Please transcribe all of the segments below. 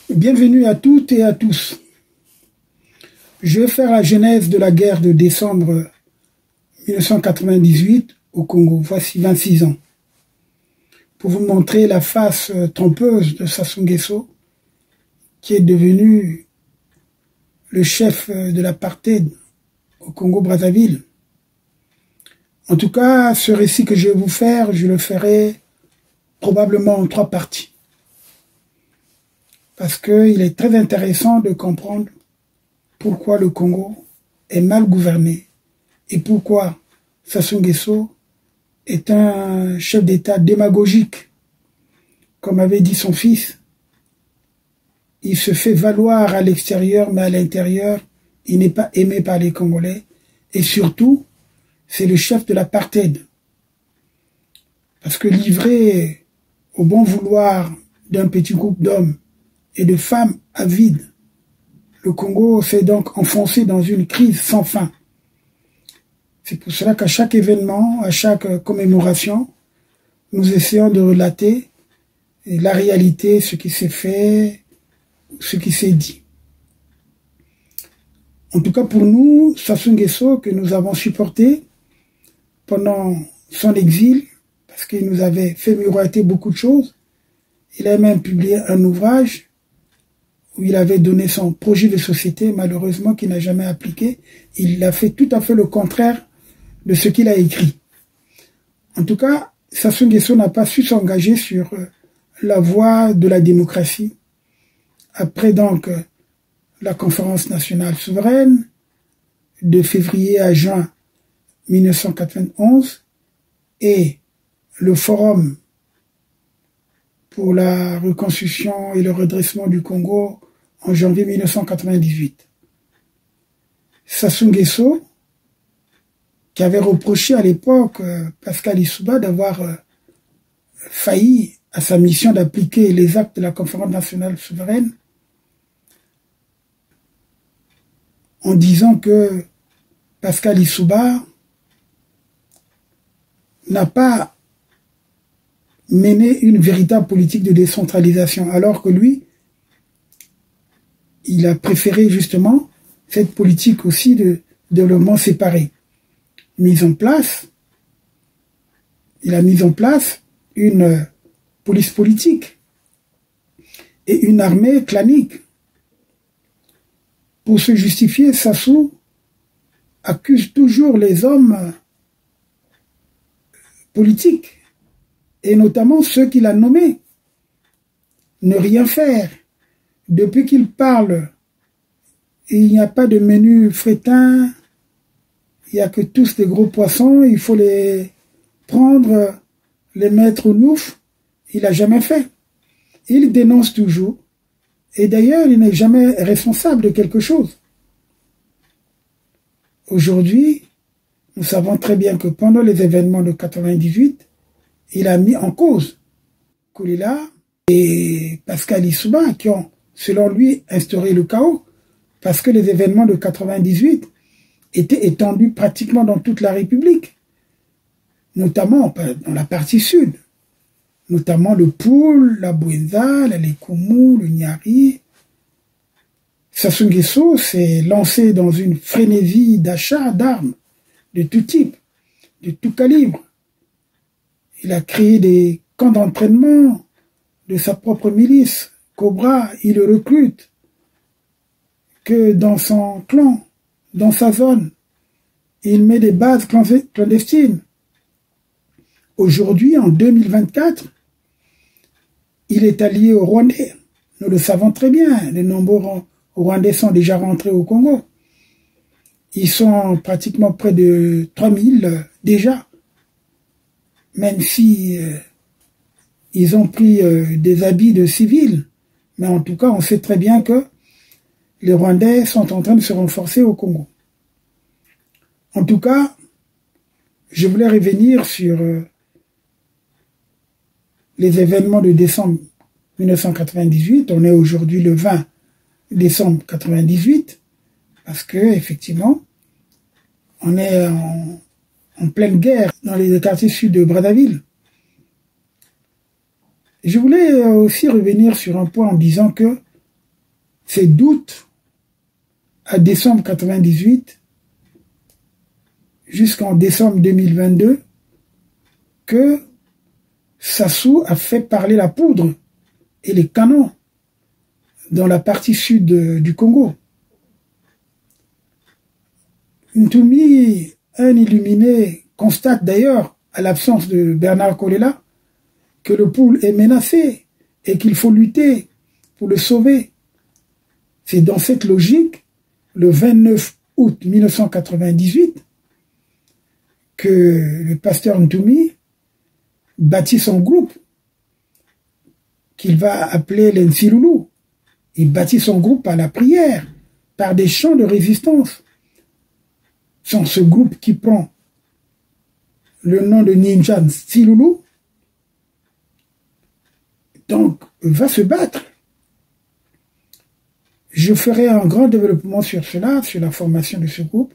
Bienvenue à toutes et à tous. Je vais faire la genèse de la guerre de décembre 1998 au Congo. Voici 26 ans. Pour vous montrer la face trompeuse de Sassou Nguesso, qui est devenu le chef de l'apartheid au Congo-Brazzaville. En tout cas, ce récit que je vais vous faire, je le ferai probablement en 3 parties. Parce qu'il est très intéressant de comprendre pourquoi le Congo est mal gouverné et pourquoi Sassou Nguesso est un chef d'État démagogique. Comme avait dit son fils, il se fait valoir à l'extérieur, mais à l'intérieur, il n'est pas aimé par les Congolais. Et surtout, c'est le chef de l'apartheid. Parce que livré au bon vouloir d'un petit groupe d'hommes et de femmes avides, le Congo s'est donc enfoncé dans une crise sans fin. C'est pour cela qu'à chaque événement, à chaque commémoration, nous essayons de relater la réalité, ce qui s'est fait, ce qui s'est dit. En tout cas pour nous, Sassou Nguesso, que nous avons supporté pendant son exil, parce qu'il nous avait fait miroiter beaucoup de choses, il a même publié un ouvrage où il avait donné son projet de société, malheureusement, qu'il n'a jamais appliqué. Il a fait tout à fait le contraire de ce qu'il a écrit. En tout cas, Sassou Nguesso n'a pas su s'engager sur la voie de la démocratie. Après donc la conférence nationale souveraine, de février à juin 1991, et le forum pour la reconstruction et le redressement du Congo en janvier 1998. Sassou Nguesso, qui avait reproché à l'époque Pascal Lissouba d'avoir failli à sa mission d'appliquer les actes de la conférence nationale souveraine, en disant que Pascal Lissouba n'a pas mené une véritable politique de décentralisation, alors que lui, il a préféré justement cette politique aussi de développement séparé. Il a mis en place une police politique et une armée clanique. Pour se justifier, Sassou accuse toujours les hommes politiques, et notamment ceux qu'il a nommés, ne rien faire. Depuis qu'il parle, il n'y a pas de menu frétin, il n'y a que tous des gros poissons, il faut les prendre, les mettre au nouf. Il n'a jamais fait. Il dénonce toujours. Et d'ailleurs, il n'est jamais responsable de quelque chose. Aujourd'hui, nous savons très bien que pendant les événements de 98, il a mis en cause Koulela et Pascal Lissouba qui ont, selon lui, instauré le chaos, parce que les événements de 98 étaient étendus pratiquement dans toute la République, notamment dans la partie sud, notamment le Poul, la Bouenza, la Lekoumou, le Nyari. Sassou Nguesso s'est lancé dans une frénésie d'achat d'armes de tout type, de tout calibre. Il a créé des camps d'entraînement de sa propre milice, Cobra. Il le recrute que dans son clan, dans sa zone. Il met des bases clandestines. Aujourd'hui, en 2024, il est allié aux Rwandais. Nous le savons très bien. Les nombreux Rwandais sont déjà rentrés au Congo. Ils sont pratiquement près de 3000 déjà. Même si ils ont pris des habits de civils. Mais en tout cas, on sait très bien que les Rwandais sont en train de se renforcer au Congo. En tout cas, je voulais revenir sur les événements de décembre 1998. On est aujourd'hui le 20 décembre 1998, parce que effectivement, on est en pleine guerre dans les quartiers sud de Brazzaville. Je voulais aussi revenir sur un point en disant que c'est d'août à décembre 98 jusqu'en décembre 2022 que Sassou a fait parler la poudre et les canons dans la partie sud du Congo. Ntoumi, un illuminé, constate d'ailleurs, à l'absence de Bernard Kolela, que le pôle est menacé et qu'il faut lutter pour le sauver. C'est dans cette logique, le 29 août 1998, que le pasteur Ntoumi bâtit son groupe, qu'il va appeler l'Ensiloulou. Il bâtit son groupe par la prière, par des chants de résistance. C'est ce groupe qui prend le nom de Ninja Nsiloulou, donc va se battre. Je ferai un grand développement sur cela, sur la formation de ce groupe,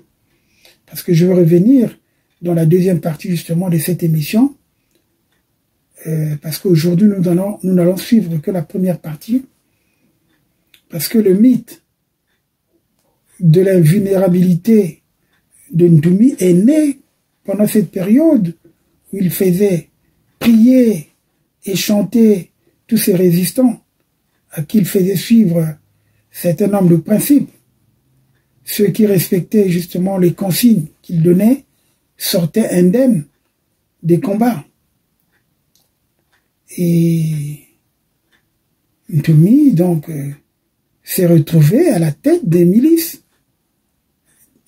parce que je veux revenir dans la deuxième partie justement de cette émission, parce qu'aujourd'hui nous n'allons suivre que la première partie, parce que le mythe de l'invulnérabilité de Ntoumi est né pendant cette période où il faisait prier et chanter tous ces résistants à qui il faisait suivre un certain nombre de principes. Ceux qui respectaient justement les consignes qu'il donnait sortaient indemnes des combats. Et Ntoumi, donc, s'est retrouvé à la tête des milices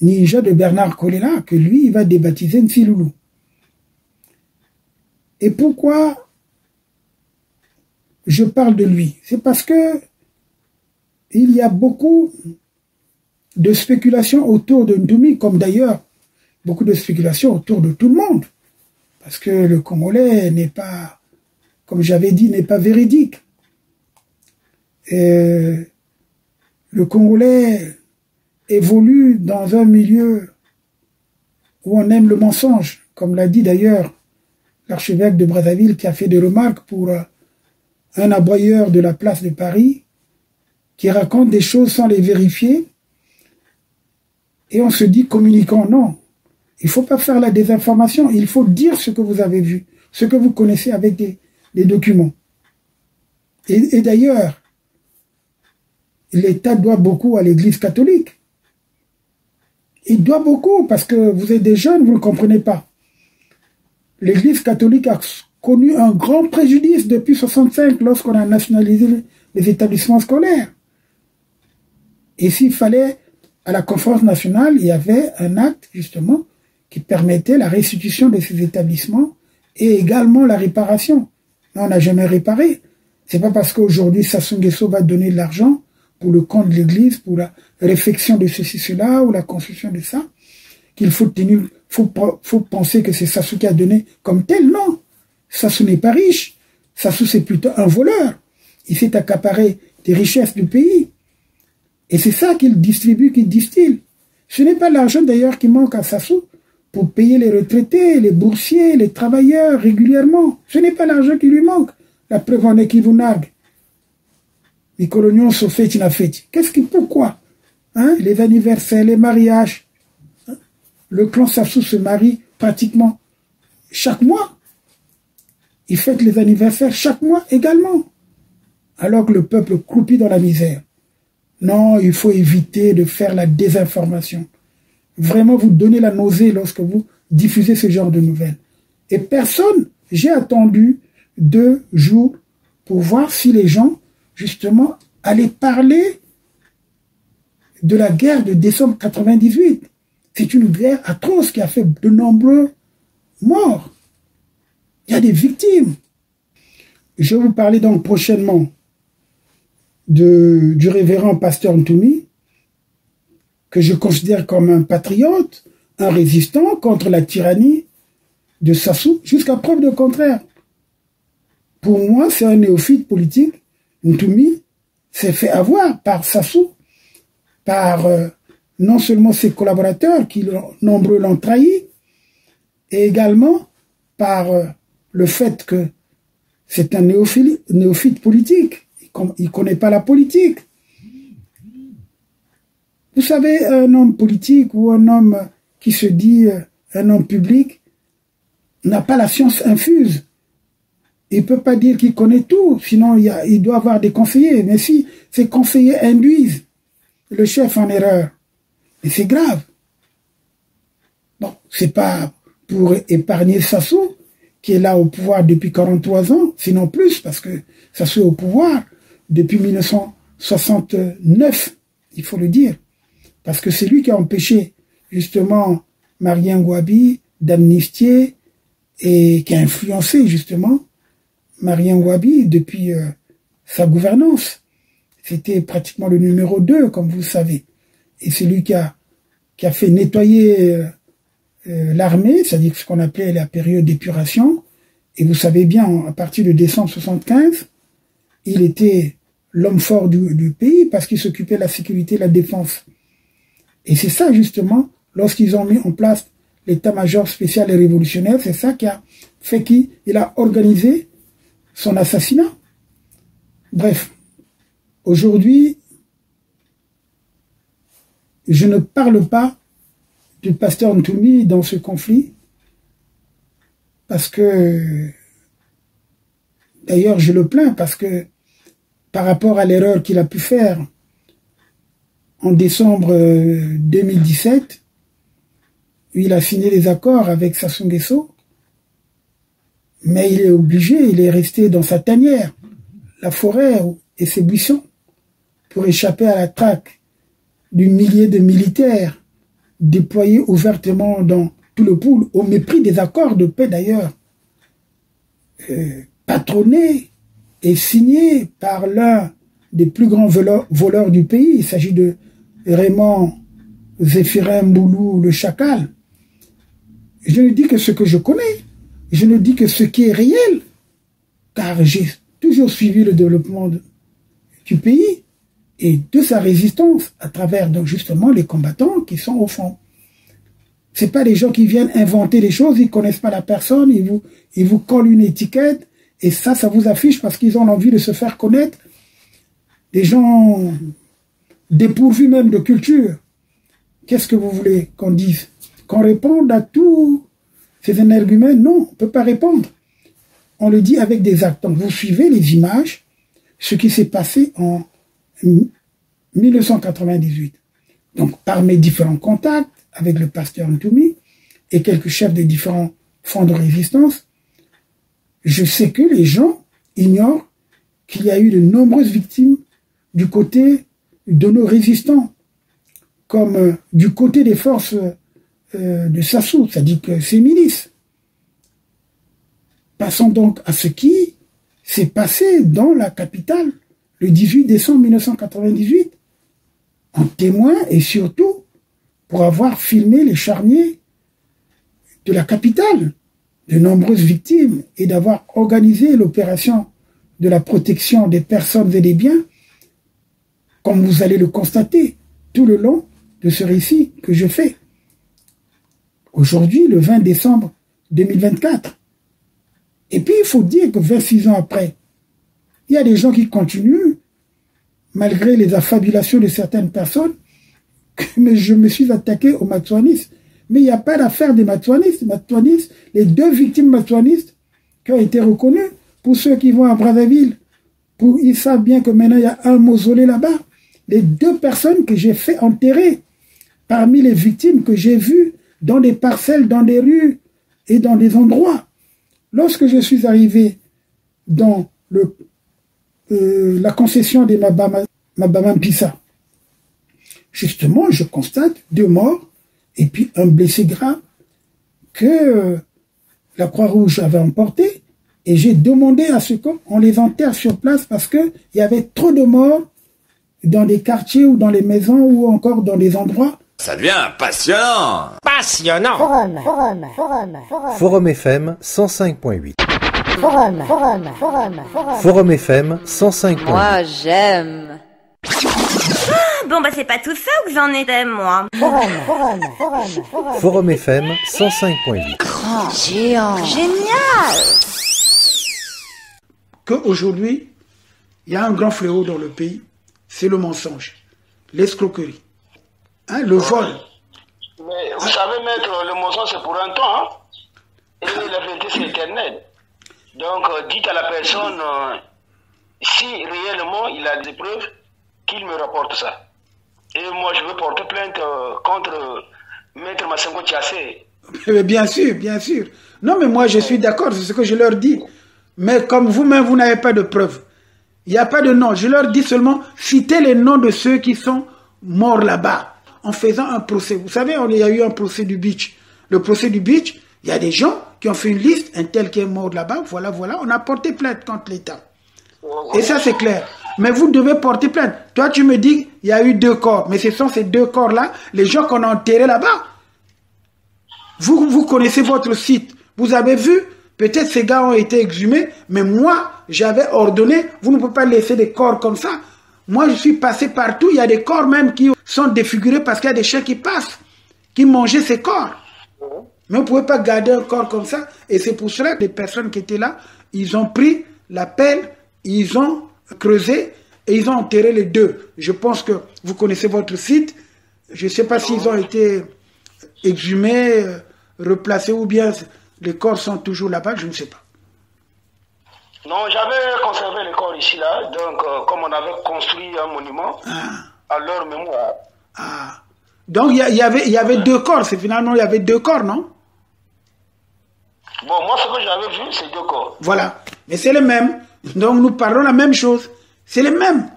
ninja de Bernard Kolela, que lui, il va débaptiser Nsiloulou. Et pourquoi je parle de lui? C'est parce que il y a beaucoup de spéculations autour de Ntoumi, comme d'ailleurs beaucoup de spéculations autour de tout le monde. Parce que le Congolais n'est pas, comme j'avais dit, n'est pas véridique. Et le Congolais évolue dans un milieu où on aime le mensonge, comme l'a dit d'ailleurs l'archevêque de Brazzaville, qui a fait des remarques pour un aboyeur de la place de Paris, qui raconte des choses sans les vérifier, et on se dit communiquant. Non, il ne faut pas faire la désinformation, il faut dire ce que vous avez vu, ce que vous connaissez avec des documents. Et d'ailleurs, l'État doit beaucoup à l'Église catholique. Il doit beaucoup, parce que vous êtes des jeunes, vous ne le comprenez pas. L'Église catholique a connu un grand préjudice depuis 1965, lorsqu'on a nationalisé les établissements scolaires. Et s'il fallait, à la conférence nationale, il y avait un acte, justement, qui permettait la restitution de ces établissements et également la réparation. Mais on n'a jamais réparé. C'est pas parce qu'aujourd'hui Sassou Nguesso va donner de l'argent pour le compte de l'Église, pour la réfection de ceci, cela, ou la construction de ça, qu'il faut penser que c'est Sassou qui a donné comme tel. Non, Sassou n'est pas riche. Sassou, c'est plutôt un voleur. Il s'est accaparé des richesses du pays. Et c'est ça qu'il distribue, qu'il distille. Ce n'est pas l'argent d'ailleurs qui manque à Sassou pour payer les retraités, les boursiers, les travailleurs régulièrement. Ce n'est pas l'argent qui lui manque. La preuve en est qu'il vous nargue. Les coloniaux sont faits, pourquoi? Hein? Les anniversaires, les mariages. Hein? Le clan Sassou se marie pratiquement chaque mois. Il fête les anniversaires chaque mois également. Alors que le peuple croupit dans la misère. Non, il faut éviter de faire la désinformation. Vraiment, vous donnez la nausée lorsque vous diffusez ce genre de nouvelles. Et personne, j'ai attendu 2 jours pour voir si les gens, justement, allaient parler de la guerre de décembre 98. C'est une guerre atroce qui a fait de nombreux morts. Il y a des victimes. Je vais vous parler donc prochainement du révérend pasteur Ntoumi, que je considère comme un patriote, un résistant contre la tyrannie de Sassou, jusqu'à preuve de contraire. Pour moi, c'est un néophyte politique. Ntoumi s'est fait avoir par Sassou, par non seulement ses collaborateurs, qui nombreux l'ont trahi, et également par le fait que c'est un néophyte politique. Il ne connaît pas la politique. Vous savez, un homme politique ou un homme qui se dit un homme public n'a pas la science infuse. Il ne peut pas dire qu'il connaît tout, sinon il doit avoir des conseillers. Mais si ces conseillers induisent le chef en erreur, mais c'est grave. Bon, c'est pas pour épargner Sassou, qui est là au pouvoir depuis 43 ans, sinon plus, parce que Sassou est au pouvoir depuis 1969, il faut le dire. Parce que c'est lui qui a empêché, justement, Marien Ngouabi d'amnistier et qui a influencé, justement, Marien Ngouabi depuis sa gouvernance. C'était pratiquement le numéro 2, comme vous savez. Et c'est lui qui a fait nettoyer l'armée, c'est-à-dire ce qu'on appelait la période d'épuration. Et vous savez bien, à partir de décembre 75, il était l'homme fort du pays parce qu'il s'occupait de la sécurité et de la défense. Et c'est ça, justement, lorsqu'ils ont mis en place l'état-major spécial et révolutionnaire, c'est ça qui a fait qu'il a organisé son assassinat. Bref, aujourd'hui, je ne parle pas du pasteur Ntoumi dans ce conflit, parce que, d'ailleurs, je le plains, parce que par rapport à l'erreur qu'il a pu faire en décembre 2017, il a signé les accords avec Sassou Nguesso, mais il est obligé, il est resté dans sa tanière, la forêt et ses buissons, pour échapper à la traque du millier de militaires déployés ouvertement dans tout le pool, au mépris des accords de paix d'ailleurs, patronnés et signés par l'un des plus grands voleurs du pays. Il s'agit de Raymond Zéphirin Mboulou, le Chacal. Je ne dis que ce que je connais, je ne dis que ce qui est réel, car j'ai toujours suivi le développement du pays et de sa résistance à travers donc justement les combattants qui sont au fond. C'est pas des gens qui viennent inventer des choses, ils connaissent pas la personne, ils vous collent une étiquette et ça vous affiche parce qu'ils ont envie de se faire connaître. Des gens dépourvus même de culture. Qu'est-ce que vous voulez qu'on dise? Qu'on réponde à tous ces énergumènes? Non, on ne peut pas répondre. On le dit avec des actes. Donc vous suivez les images, ce qui s'est passé en 1998. Donc par mes différents contacts avec le pasteur Ntoumi et quelques chefs des différents fonds de résistance, je sais que les gens ignorent qu'il y a eu de nombreuses victimes du côté de nos résistants, comme du côté des forces de Sassou, c'est-à-dire que ces milices. Passons donc à ce qui s'est passé dans la capitale le 18 décembre 1998, en témoin et surtout pour avoir filmé les charniers de la capitale, de nombreuses victimes, et d'avoir organisé l'opération de la protection des personnes et des biens, comme vous allez le constater tout le long de ce récit que je fais. Aujourd'hui, le 20 décembre 2024. Et puis, il faut dire que 26 ans après, il y a des gens qui continuent, malgré les affabulations de certaines personnes, mais je me suis attaqué aux Matsouanistes. Mais il n'y a pas d'affaire des Matsouanistes. Les deux victimes Matsouanistes qui ont été reconnues, pour ceux qui vont à Brazzaville, ils savent bien que maintenant il y a un mausolée là-bas. Les deux personnes que j'ai fait enterrer parmi les victimes que j'ai vues dans des parcelles, dans des rues et dans des endroits. Lorsque je suis arrivé dans la concession des Mabamampissa, justement, je constate 2 morts et puis un blessé grave que la Croix-Rouge avait emporté, et j'ai demandé à ce qu'on les enterre sur place parce qu'il y avait trop de morts dans des quartiers ou dans les maisons ou encore dans des endroits. Ça devient passionnant. Passionnant. Forum FM 105.8. Forum FM 105.8. Moi, j'aime. Bon, bah, c'est pas tout ça que j'en étais, moi. Forum FM 105.8. Grand, géant, génial. Hein, le vol. Mais vous savez, maître, le mensonge c'est pour un temps, hein, et la vérité c'est éternel. Donc, dites à la personne, si réellement il a des preuves, qu'il me rapporte ça. Et moi, je veux porter plainte contre maître Massengo Thiassé. Bien sûr, bien sûr. Non, mais moi, je suis d'accord, c'est ce que je leur dis. Mais comme vous-même, vous n'avez pas de preuves. Il n'y a pas de nom. Je leur dis seulement, citez les noms de ceux qui sont morts là-bas, en faisant un procès. Vous savez, il y a eu un procès du beach. Le procès du beach, il y a des gens qui ont fait une liste, un tel qui est mort là-bas, voilà, voilà. On a porté plainte contre l'État. Et ça, c'est clair. Mais vous devez porter plainte. Toi, tu me dis, il y a eu 2 corps. Mais ce sont ces 2 corps-là, les gens qu'on a enterrés là-bas. Vous connaissez votre site. Vous avez vu, peut-être ces gars ont été exhumés, mais moi, j'avais ordonné, vous ne pouvez pas laisser des corps comme ça. Moi, je suis passé partout. Il y a des corps même qui sont défigurés parce qu'il y a des chiens qui passent, qui mangeaient ces corps. Mais vous ne pouvez pas garder un corps comme ça. Et c'est pour cela que les personnes qui étaient là, ils ont pris la pelle, ils ont creusé et ils ont enterré les 2. Je pense que vous connaissez votre site. Je ne sais pas s'ils ont été exhumés, replacés ou bien les corps sont toujours là-bas, je ne sais pas. Non, j'avais conservé les corps ici, là. Donc, comme on avait construit un monument à leur mémoire. Ah. Donc, il y avait 2 corps. C'est finalement, il y avait 2 corps, non? Bon, moi, ce que j'avais vu, c'est 2 corps. Voilà. Mais c'est les mêmes. Donc, nous parlons la même chose. C'est les mêmes.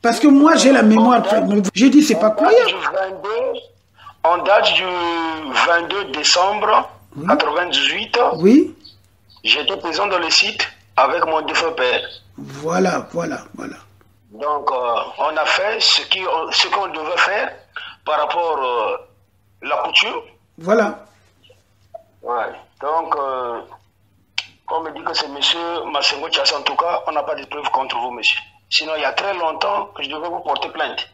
Parce que moi, j'ai la mémoire. J'ai dit, c'est pas croyable. En date du 22 décembre 98, oui. J'étais présent dans le site avec mon défunt père. Voilà, voilà, voilà. Donc, on a fait ce qu'on devait faire par rapport à la couture. Voilà. Ouais. Donc, on me dit que c'est monsieur Massengo Thiassé, en tout cas, on n'a pas de preuves contre vous, monsieur. Sinon, il y a très longtemps que je devais vous porter plainte.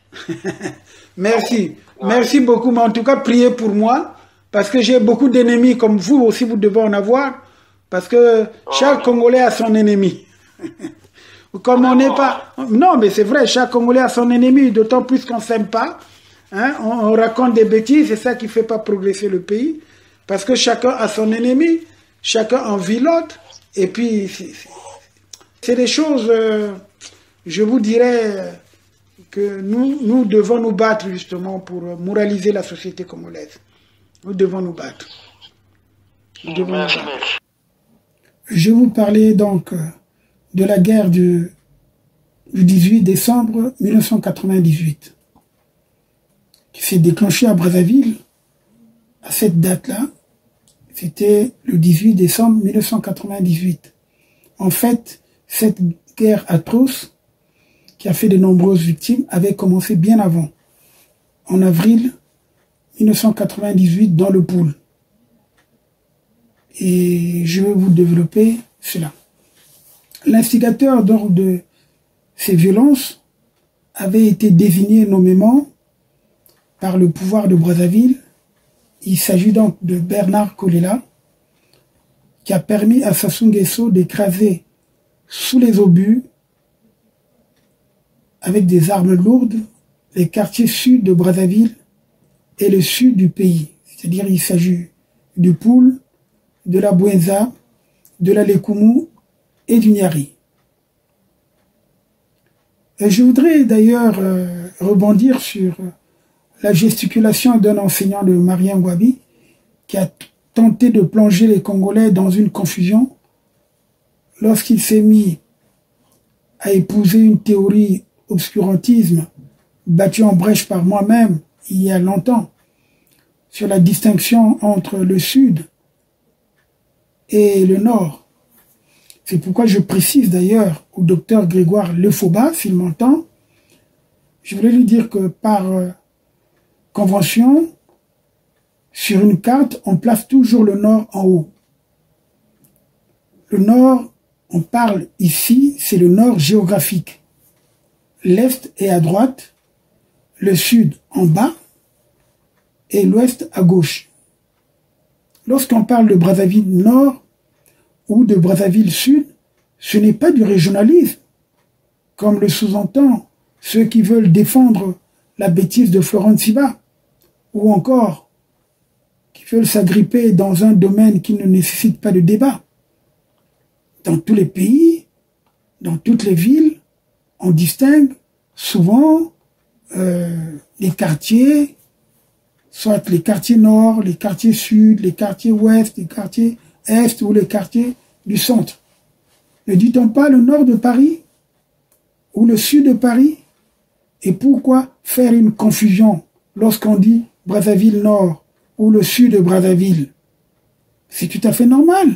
Merci. Ouais. Merci beaucoup. Mais en tout cas, priez pour moi. Parce que j'ai beaucoup d'ennemis, comme vous aussi, vous devez en avoir. Parce que chaque Congolais a son ennemi. Comme on n'est pas... Non, mais c'est vrai, chaque Congolais a son ennemi. D'autant plus qu'on ne s'aime pas. Hein? On raconte des bêtises. C'est ça qui ne fait pas progresser le pays. Parce que chacun a son ennemi. Chacun envie l'autre. Et puis, c'est des choses... je vous dirais que nous devons nous battre justement pour moraliser la société congolaise. Nous devons nous battre. Je vais vous parler donc de la guerre du 18 décembre 1998 qui s'est déclenchée à Brazzaville. À cette date-là, c'était le 18 décembre 1998. En fait, cette guerre atroce qui a fait de nombreuses victimes avait commencé bien avant, en avril 1998 dans le Poul. Et je vais vous développer cela. L'instigateur de ces violences avait été désigné nommément par le pouvoir de Brazzaville. Il s'agit donc de Bernard Kolela, qui a permis à Sassou Nguesso d'écraser sous les obus, avec des armes lourdes, les quartiers sud de Brazzaville et le sud du pays. C'est-à-dire il s'agit du Poul, de la Bouenza, de la Lekumu et du Nyari. Et je voudrais d'ailleurs rebondir sur la gesticulation d'un enseignant de Marien Ngouabi qui a tenté de plonger les Congolais dans une confusion lorsqu'il s'est mis à épouser une théorie obscurantisme battue en brèche par moi-même il y a longtemps sur la distinction entre le Sud et le Nord. C'est pourquoi je précise d'ailleurs au docteur Grégoire Lefoba, s'il m'entend, je voulais lui dire que par convention, sur une carte, on place toujours le Nord en haut. Le Nord, on parle ici, c'est le Nord géographique. L'Est est à droite, le Sud en bas et l'Ouest à gauche. Lorsqu'on parle de Brazzaville Nord ou de Brazzaville Sud, ce n'est pas du régionalisme, comme le sous-entend ceux qui veulent défendre la bêtise de Florent Tsiba. ou encore qui veulent s'agripper dans un domaine qui ne nécessite pas de débat. Dans tous les pays, dans toutes les villes, on distingue souvent les quartiers, soit les quartiers nord, les quartiers sud, les quartiers ouest, les quartiers est ou les quartiers du centre. Ne dit-on pas le nord de Paris ou le sud de Paris? Et pourquoi faire une confusion lorsqu'on dit Brazzaville Nord ou le sud de Brazzaville? C'est tout à fait normal.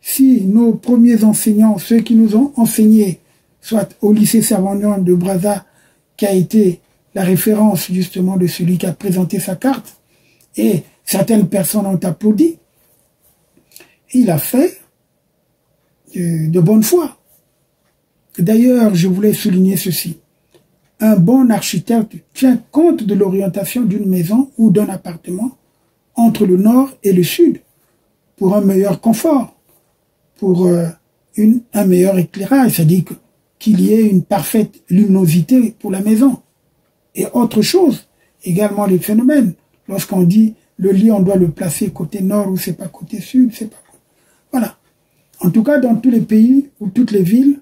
Si nos premiers enseignants, ceux qui nous ont enseigné, soit au lycée Servandon de Brazza, qui a été la référence justement de celui qui a présenté sa carte, et certaines personnes ont applaudi, il a fait de bonne foi. D'ailleurs, je voulais souligner ceci. Un bon architecte tient compte de l'orientation d'une maison ou d'un appartement entre le nord et le sud pour un meilleur confort, pour un meilleur éclairage, c'est-à-dire qu'il y ait une parfaite luminosité pour la maison. Et autre chose, également les phénomènes. Lorsqu'on dit le lit, on doit le placer côté nord ou c'est pas côté sud, c'est pas... Voilà. En tout cas, dans tous les pays ou toutes les villes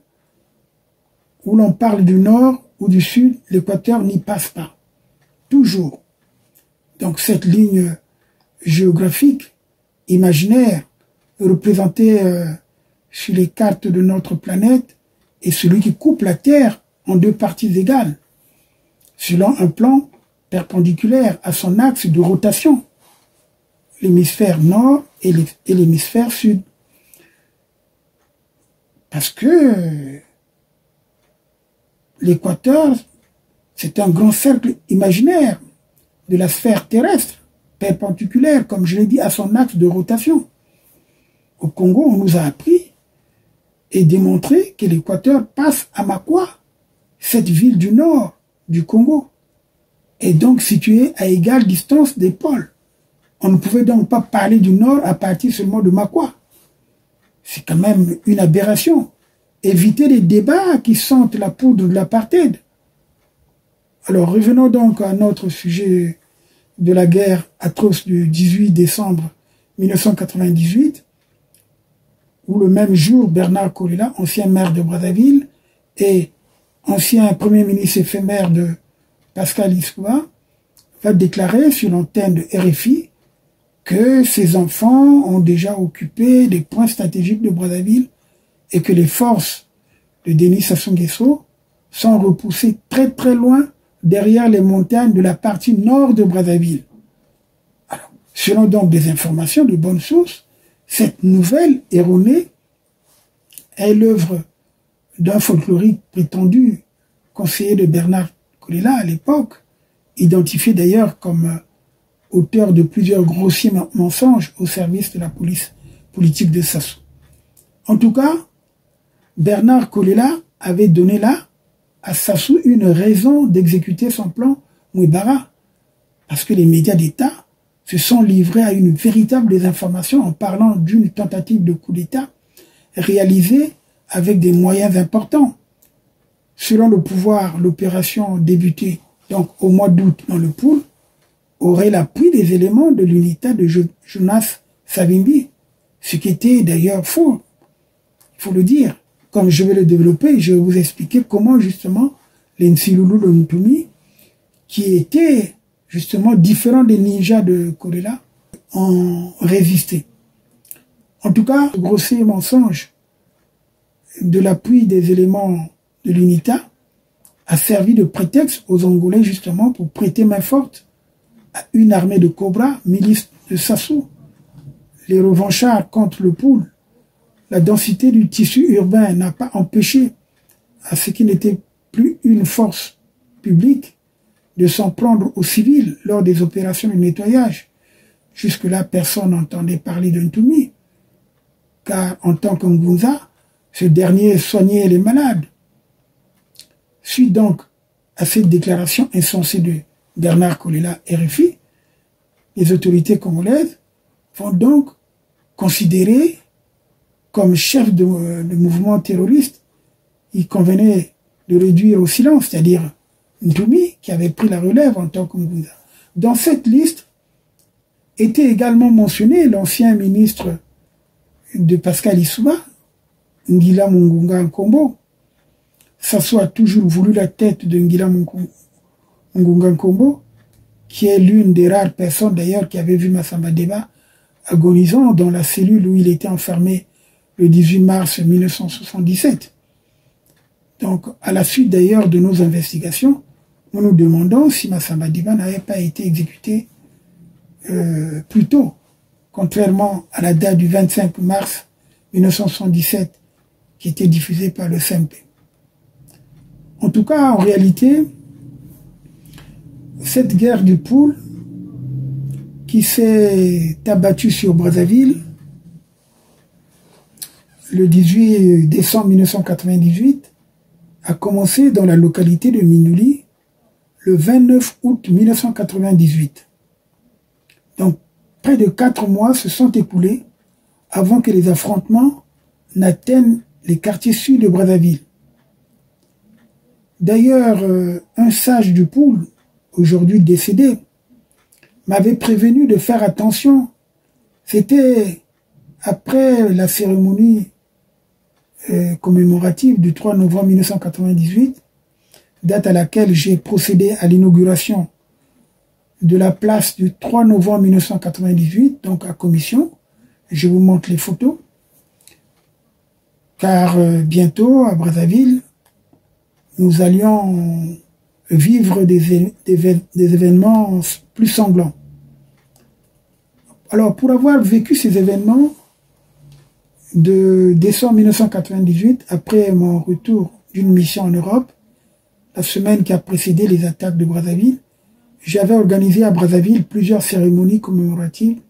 où l'on parle du nord ou du sud, l'équateur n'y passe pas. Toujours. Donc cette ligne géographique, imaginaire, représentée sur les cartes de notre planète, est celui qui coupe la Terre en deux parties égales, selon un plan perpendiculaire à son axe de rotation, l'hémisphère nord et l'hémisphère sud. Parce que l'équateur, c'est un grand cercle imaginaire de la sphère terrestre, perpendiculaire, comme je l'ai dit, à son axe de rotation. Au Congo, on nous a appris et démontré que l'équateur passe à Makwa, cette ville du nord du Congo, est donc située à égale distance des pôles. On ne pouvait donc pas parler du nord à partir seulement de Makwa. C'est quand même une aberration. Éviter les débats qui sentent la poudre de l'apartheid. Alors revenons donc à notre sujet de la guerre atroce du 18 décembre 1998, où le même jour, Bernard Kolela, ancien maire de Brazzaville et ancien premier ministre éphémère de Pascal Lissouba, va déclarer sur l'antenne de RFI que ses enfants ont déjà occupé des points stratégiques de Brazzaville et que les forces de Denis Sassou Nguesso sont repoussées très très loin derrière les montagnes de la partie nord de Brazzaville. Alors, selon donc des informations de bonnes sources, cette nouvelle erronée est l'œuvre d'un folklorique prétendu conseiller de Bernard Kolela à l'époque, identifié d'ailleurs comme auteur de plusieurs grossiers mensonges au service de la police politique de Sassou. En tout cas, Bernard Kolela avait donné là à Sassou une raison d'exécuter son plan Mouébara, parce que les médias d'État se sont livrés à une véritable désinformation en parlant d'une tentative de coup d'État réalisée avec des moyens importants. Selon le pouvoir, l'opération débutée donc au mois d'août dans le Poul aurait l'appui des éléments de l'unité de Jonas Savimbi, ce qui était d'ailleurs faux. Il faut le dire. Comme je vais le développer, je vais vous expliquer comment justement les Nsilulu de Ntumi, qui étaient justement différents des ninjas de Kolela, ont résisté. En tout cas, ce grossier mensonge de l'appui des éléments de l'UNITA a servi de prétexte aux Angolais justement pour prêter main forte à une armée de Cobra, milice de Sassou, les revanchards contre le Poul. La densité du tissu urbain n'a pas empêché à ce qui n'était plus une force publique de s'en prendre aux civils lors des opérations de nettoyage. Jusque-là, personne n'entendait parler de Ntumi, car en tant qu'Ngunza, ce dernier soignait les malades. Suite donc à cette déclaration insensée de Bernard Kolela RFI, les autorités congolaises vont donc considérer comme chef de mouvement terroriste, il convenait de réduire au silence, c'est-à-dire Ntumi, qui avait pris la relève en tant que Ngunza. Dans cette liste était également mentionné l'ancien ministre de Pascal Lissouba, Ngila Mungunga Nkombo. Sassou a toujours voulu la tête de Ngila Mungunga Nkombo, qui est l'une des rares personnes d'ailleurs qui avait vu Massamba Deba agonisant dans la cellule où il était enfermé le 18 mars 1977. Donc, à la suite d'ailleurs de nos investigations, nous nous demandons si Massamba Deba n'avait pas été exécuté plus tôt, contrairement à la date du 25 mars 1977 qui était diffusée par le CMP. En tout cas, en réalité, cette guerre du Poul qui s'est abattue sur Brazzaville le 18 décembre 1998 a commencé dans la localité de Mindouli le 29 août 1998. Donc, près de 4 mois se sont écoulés avant que les affrontements n'atteignent les quartiers sud de Brazzaville. D'ailleurs, un sage du Poul, aujourd'hui décédé, m'avait prévenu de faire attention. C'était après la cérémonie commémorative du 3 novembre 1998, date à laquelle j'ai procédé à l'inauguration de la place du 3 novembre 1998, donc à commission. Je vous montre les photos, car bientôt à Brazzaville, nous allions vivre des événements plus sanglants. Alors, pour avoir vécu ces événements de décembre 1998, après mon retour d'une mission en Europe, la semaine qui a précédé les attaques de Brazzaville, j'avais organisé à Brazzaville plusieurs cérémonies commémoratives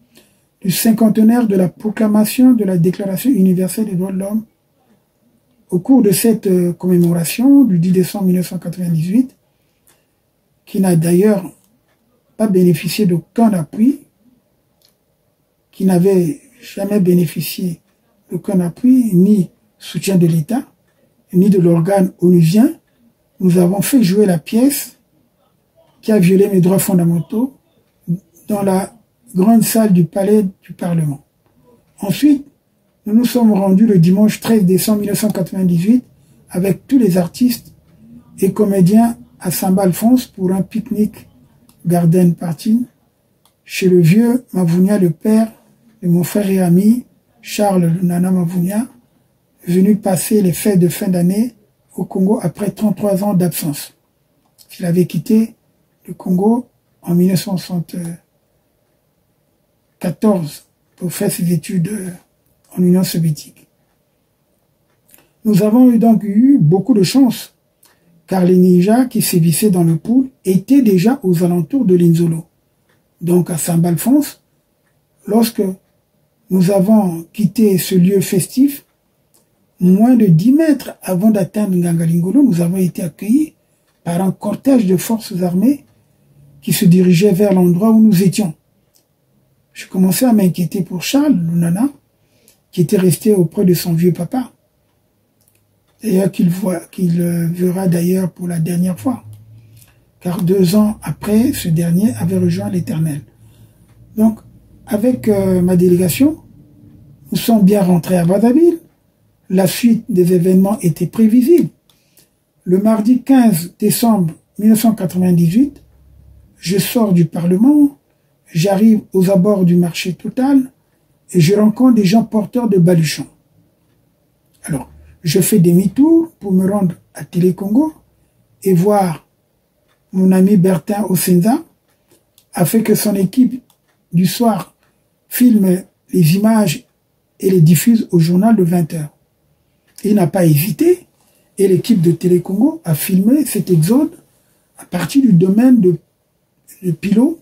du cinquantenaire de la proclamation de la Déclaration universelle des droits de l'homme. Au cours de cette commémoration du 10 décembre 1998, qui n'a d'ailleurs pas bénéficié d'aucun appui, qui n'avait jamais bénéficié d'aucun appui, ni soutien de l'État, ni de l'organe onusien, nous avons fait jouer la pièce qui a violé mes droits fondamentaux dans la grande salle du palais du Parlement. Ensuite, nous nous sommes rendus le dimanche 13 décembre 1998 avec tous les artistes et comédiens à Saint-Alphonse pour un pique-nique garden party chez le vieux Mavounia, le père de mon frère et ami Charles Nana Mavounia, venu passer les fêtes de fin d'année au Congo après 33 ans d'absence. Il avait quitté le Congo en 1974 pour faire ses études en Union soviétique. Nous avons donc eu beaucoup de chance, car les ninjas qui sévissaient dans le Poul étaient déjà aux alentours de Linzolo. Donc à Saint-Alphonse, lorsque nous avons quitté ce lieu festif, moins de 10 mètres avant d'atteindre Ngangalingolo, nous avons été accueillis par un cortège de forces armées qui se dirigeait vers l'endroit où nous étions. Je commençais à m'inquiéter pour Charles, le nana, qui était resté auprès de son vieux papa. D'ailleurs, qu'il verra d'ailleurs pour la dernière fois. Car 2 ans après, ce dernier avait rejoint l'Éternel. Donc, avec ma délégation, nous sommes bien rentrés à Brazzaville. La suite des événements était prévisible. Le mardi 15 décembre 1998, je sors du Parlement, j'arrive aux abords du marché Total et je rencontre des gens porteurs de baluchons. Alors, je fais demi-tour pour me rendre à Télé Congo et voir mon ami Bertin Osenza afin que son équipe du soir filme les images et les diffuse au journal de 20h. Il n'a pas hésité et l'équipe de Télé Congo a filmé cet exode à partir du domaine de Pilo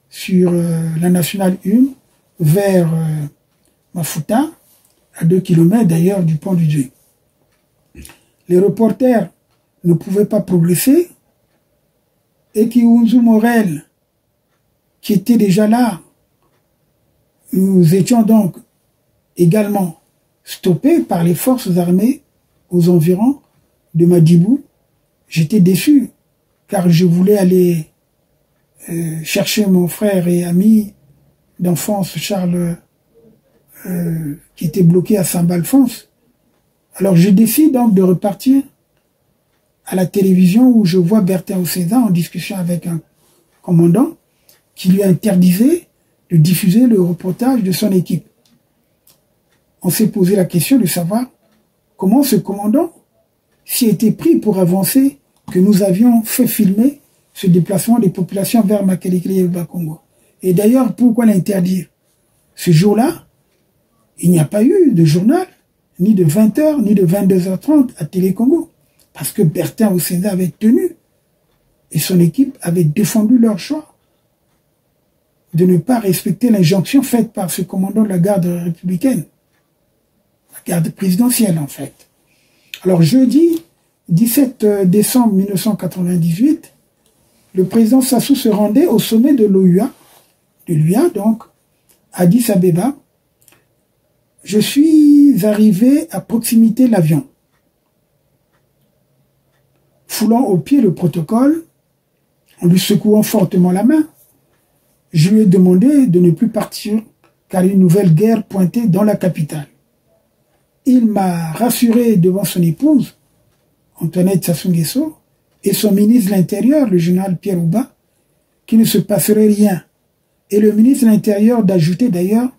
sur la Nationale 1 vers Mafuta, à 2 km d'ailleurs du pont du Dieu. Les reporters ne pouvaient pas progresser et Kiunzu Morel, qui était déjà là, nous étions donc également stoppés par les forces armées aux environs de Madibou. J'étais déçu car je voulais aller chercher mon frère et ami d'enfance, Charles, qui était bloqué à Saint-Alphonse. Alors je décide donc de repartir à la télévision où je vois Bertin Oséda en discussion avec un commandant qui lui interdisait de diffuser le reportage de son équipe. On s'est posé la question de savoir comment ce commandant s'y était pris pour avancer que nous avions fait filmer ce déplacement des populations vers Makelele et le Bas-Congo. Et d'ailleurs, pourquoi l'interdire? Ce jour-là, il n'y a pas eu de journal, ni de 20h, ni de 22h30 à Télé-Congo. Parce que Bertin Oséda avait tenu et son équipe avait défendu leur choix de ne pas respecter l'injonction faite par ce commandant de la garde républicaine, la garde présidentielle en fait. Alors jeudi 17 décembre 1998, le président Sassou se rendait au sommet de l'OUA, donc, à Addis Abeba. Je suis arrivé à proximité de l'avion. Foulant au pied le protocole, en lui secouant fortement la main, je lui ai demandé de ne plus partir car une nouvelle guerre pointait dans la capitale. Il m'a rassuré devant son épouse, Antoinette Sassou Nguesso, et son ministre de l'Intérieur, le général Pierre Ouba, qu'il ne se passerait rien. Et le ministre de l'Intérieur d'ajouter d'ailleurs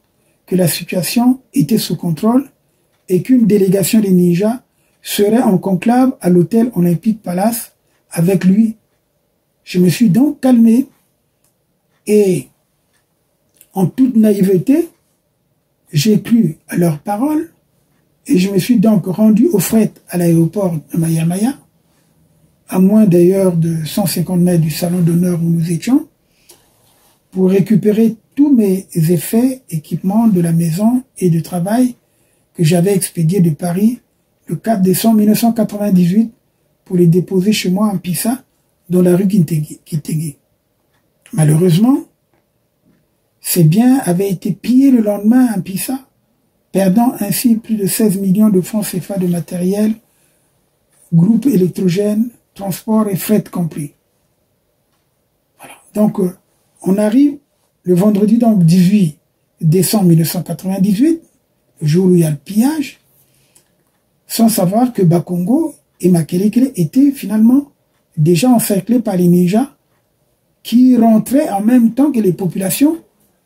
que la situation était sous contrôle et qu'une délégation des ninjas serait en conclave à l'hôtel Olympique Palace avec lui. Je me suis donc calmé et, en toute naïveté, j'ai cru à leurs paroles et je me suis donc rendu au fret à l'aéroport de Maya-Maya, à moins d'ailleurs de 150 mètres du salon d'honneur où nous étions, pour récupérer tous mes effets, équipements de la maison et de travail que j'avais expédiés de Paris le 4 décembre 1998 pour les déposer chez moi en Pissa, dans la rue Kitege. Malheureusement, ces biens avaient été pillés le lendemain en Pissa, perdant ainsi plus de 16 millions de francs CFA de matériel, groupe électrogène, transport et fret compris. Voilà. Donc, on arrive le vendredi donc 18 décembre 1998, le jour où il y a le pillage, sans savoir que Bas-Congo et Makelele étaient finalement déjà encerclés par les ninjas qui rentraient en même temps que les populations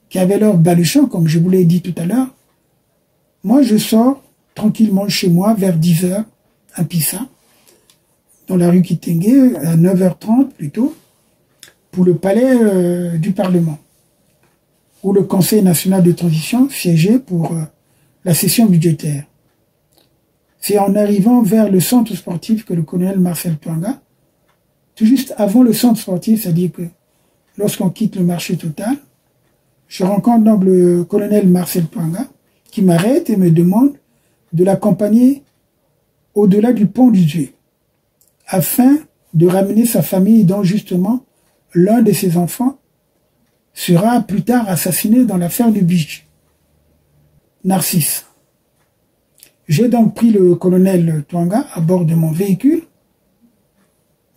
qui avaient leur baluchon, comme je vous l'ai dit tout à l'heure. Moi, je sors tranquillement chez moi vers 10h à Pissa, dans la rue Kitenge, à 9h30 plutôt, pour le palais du Parlement, où le Conseil national de transition siégeait pour la session budgétaire. C'est en arrivant vers le centre sportif que le colonel Marcel Twanga, tout juste avant le centre sportif, c'est-à-dire que lorsqu'on quitte le marché total, je rencontre donc le colonel Marcel Twanga qui m'arrête et me demande de l'accompagner au-delà du pont du Dieu, afin de ramener sa famille dont justement l'un de ses enfants sera plus tard assassiné dans l'affaire du Beach. Narcisse. J'ai donc pris le colonel Twanga à bord de mon véhicule,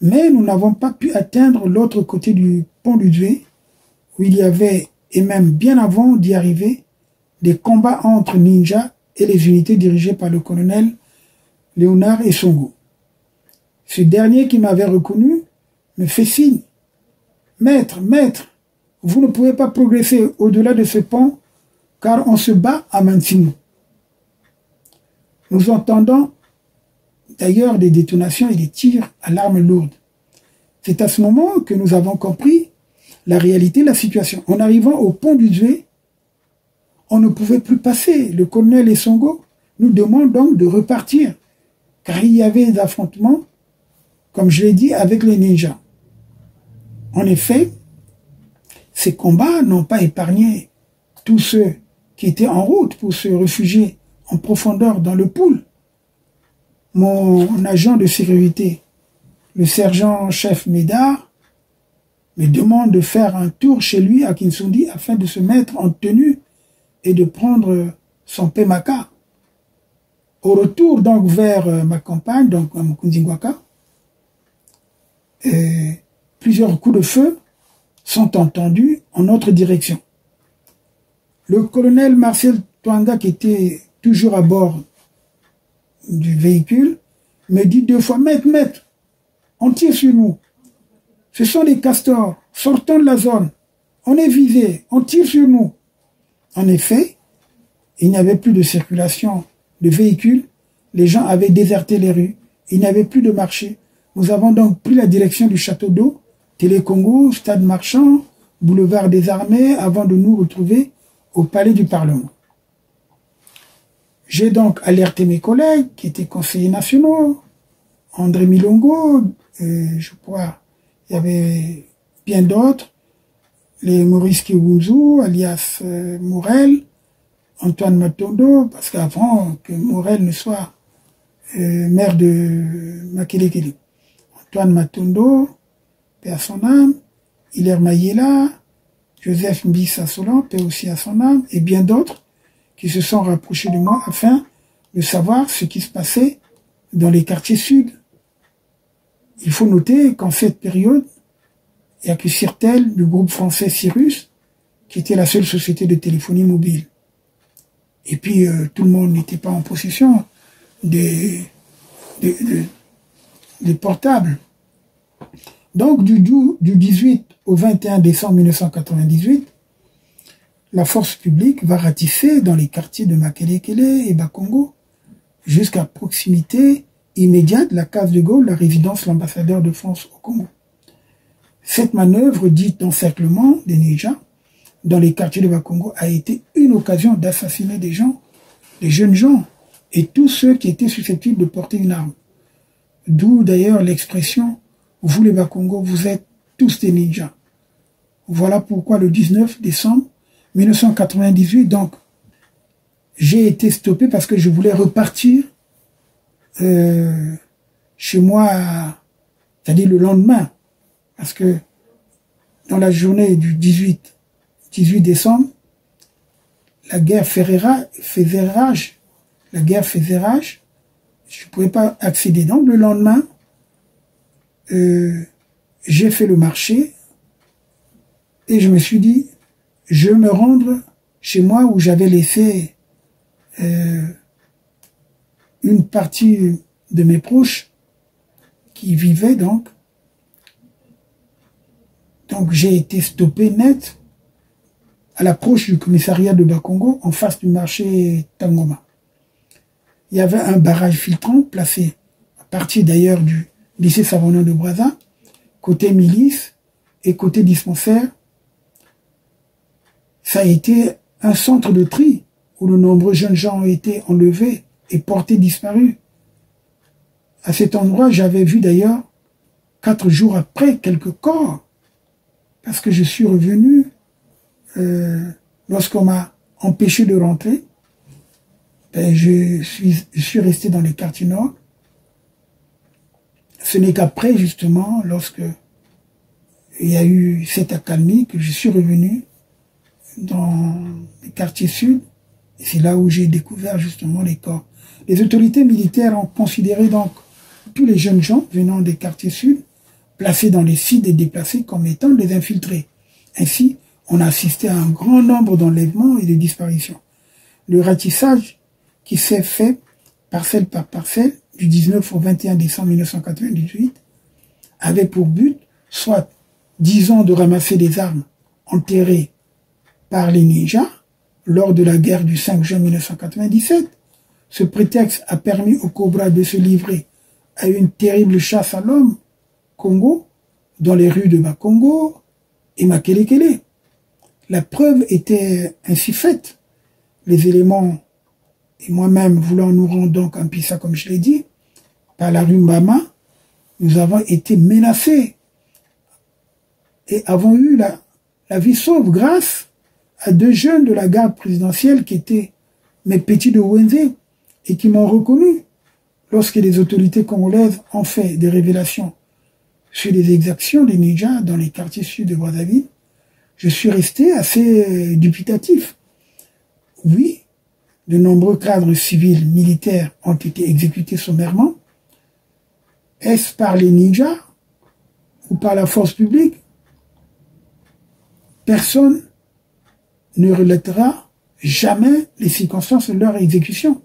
mais nous n'avons pas pu atteindre l'autre côté du pont du Dieu, où il y avait, et même bien avant d'y arriver, des combats entre ninjas et les unités dirigées par le colonel Léonard Essongo. Ce dernier qui m'avait reconnu me fait signe. « Maître, maître, vous ne pouvez pas progresser au-delà de ce pont, car on se bat à Mansinou. » Nous entendons d'ailleurs des détonations et des tirs à l'arme lourde. C'est à ce moment que nous avons compris la réalité de la situation. En arrivant au pont du Dieu, on ne pouvait plus passer. Le colonel Essongo nous demande donc de repartir, car il y avait des affrontements, comme je l'ai dit, avec les ninjas. En effet, ces combats n'ont pas épargné tous ceux qui étaient en route pour se réfugier en profondeur dans le pool. Mon agent de sécurité, le sergent-chef Médard, me demande de faire un tour chez lui à Kinsundi afin de se mettre en tenue et de prendre son Pemaka. Au retour donc vers ma campagne, donc à Mukundingwaka, plusieurs coups de feu sont entendus en notre direction. Le colonel Marcel Twanga, qui était toujours à bord du véhicule, me dit 2 fois, maître, on tire sur nous. Ce sont des castors, sortons de la zone. On est visé, on tire sur nous. En effet, il n'y avait plus de circulation de véhicules, les gens avaient déserté les rues, il n'y avait plus de marché. Nous avons donc pris la direction du château d'eau, Télé-Congo, Stade Marchand, Boulevard des Armées, avant de nous retrouver au Palais du Parlement. J'ai donc alerté mes collègues qui étaient conseillers nationaux, André Milongo, je crois, il y avait bien d'autres, les Maurice Kiwunzu, alias Morel, Antoine Matondo, parce qu'avant que Morel ne soit maire de Makelekele. Antoine Matondo, paix à son âme, Hilaire Mayela, Joseph Mbissa Solan, paix aussi à son âme, et bien d'autres qui se sont rapprochés de moi afin de savoir ce qui se passait dans les quartiers sud. Il faut noter qu'en cette période, il n'y a que Sirtel, du groupe français Cyrus, qui était la seule société de téléphonie mobile. Et puis, tout le monde n'était pas en possession des portables. Donc, du 18 au 21 décembre 1998, la force publique va ratisser dans les quartiers de Makelekele et Bakongo, jusqu'à proximité immédiate de la case de Gaulle, la résidence de l'ambassadeur de France au Congo. Cette manœuvre dite d'encerclement des ninjas dans les quartiers de Bakongo a été une occasion d'assassiner des gens, des jeunes gens, et tous ceux qui étaient susceptibles de porter une arme. D'où d'ailleurs l'expression « vous les Bakongo, vous êtes tous des ninjas ». Voilà pourquoi le 19 décembre 1998, donc, j'ai été stoppé parce que je voulais repartir chez moi, c'est-à-dire le lendemain, parce que dans la journée du 18 décembre, la guerre faisait rage, je ne pouvais pas accéder. Donc le lendemain, j'ai fait le marché et je me suis dit, je vais me rendre chez moi où j'avais laissé une partie de mes proches qui vivaient donc. Donc j'ai été stoppé net à l'approche du commissariat de Bakongo en face du marché Tangoma. Il y avait un barrage filtrant placé à partir d'ailleurs du lycée Savonnin de Brazza, côté milice et côté dispensaire. Ça a été un centre de tri où de nombreux jeunes gens ont été enlevés et portés disparus. À cet endroit, j'avais vu d'ailleurs 4 jours après quelques corps, parce que je suis revenu lorsqu'on m'a empêché de rentrer. Ben, je suis resté dans les quartiers nord. Ce n'est qu'après, justement, lorsque il y a eu cette accalmie, que je suis revenu dans les quartiers sud. Et c'est là où j'ai découvert justement les corps. Les autorités militaires ont considéré donc tous les jeunes gens venant des quartiers sud, placés dans les sites et déplacés comme étant des infiltrés. Ainsi, on a assisté à un grand nombre d'enlèvements et de disparitions. Le ratissage qui s'est fait parcelle par parcelle du 19 au 21 décembre 1998 avait pour but soit, disons, de ramasser des armes enterrées par les ninjas lors de la guerre du 5 juin 1997. Ce prétexte a permis aux Cobras de se livrer à une terrible chasse à l'homme Congo dans les rues de Bakongo et Makelekele. La preuve était ainsi faite. Les éléments et moi-même voulant nous rendre donc en Pissa, comme je l'ai dit, par la rue Mbama, nous avons été menacés et avons eu la vie sauve grâce à 2 jeunes de la garde présidentielle qui étaient mes petits de Wenze et qui m'ont reconnu lorsque les autorités congolaises ont fait des révélations sur les exactions des ninjas dans les quartiers sud de Brazzaville. Je suis resté assez dubitatif. Oui, de nombreux cadres civils militaires ont été exécutés sommairement. Est-ce par les ninjas ou par la force publique? personne ne relatera jamais les circonstances de leur exécution.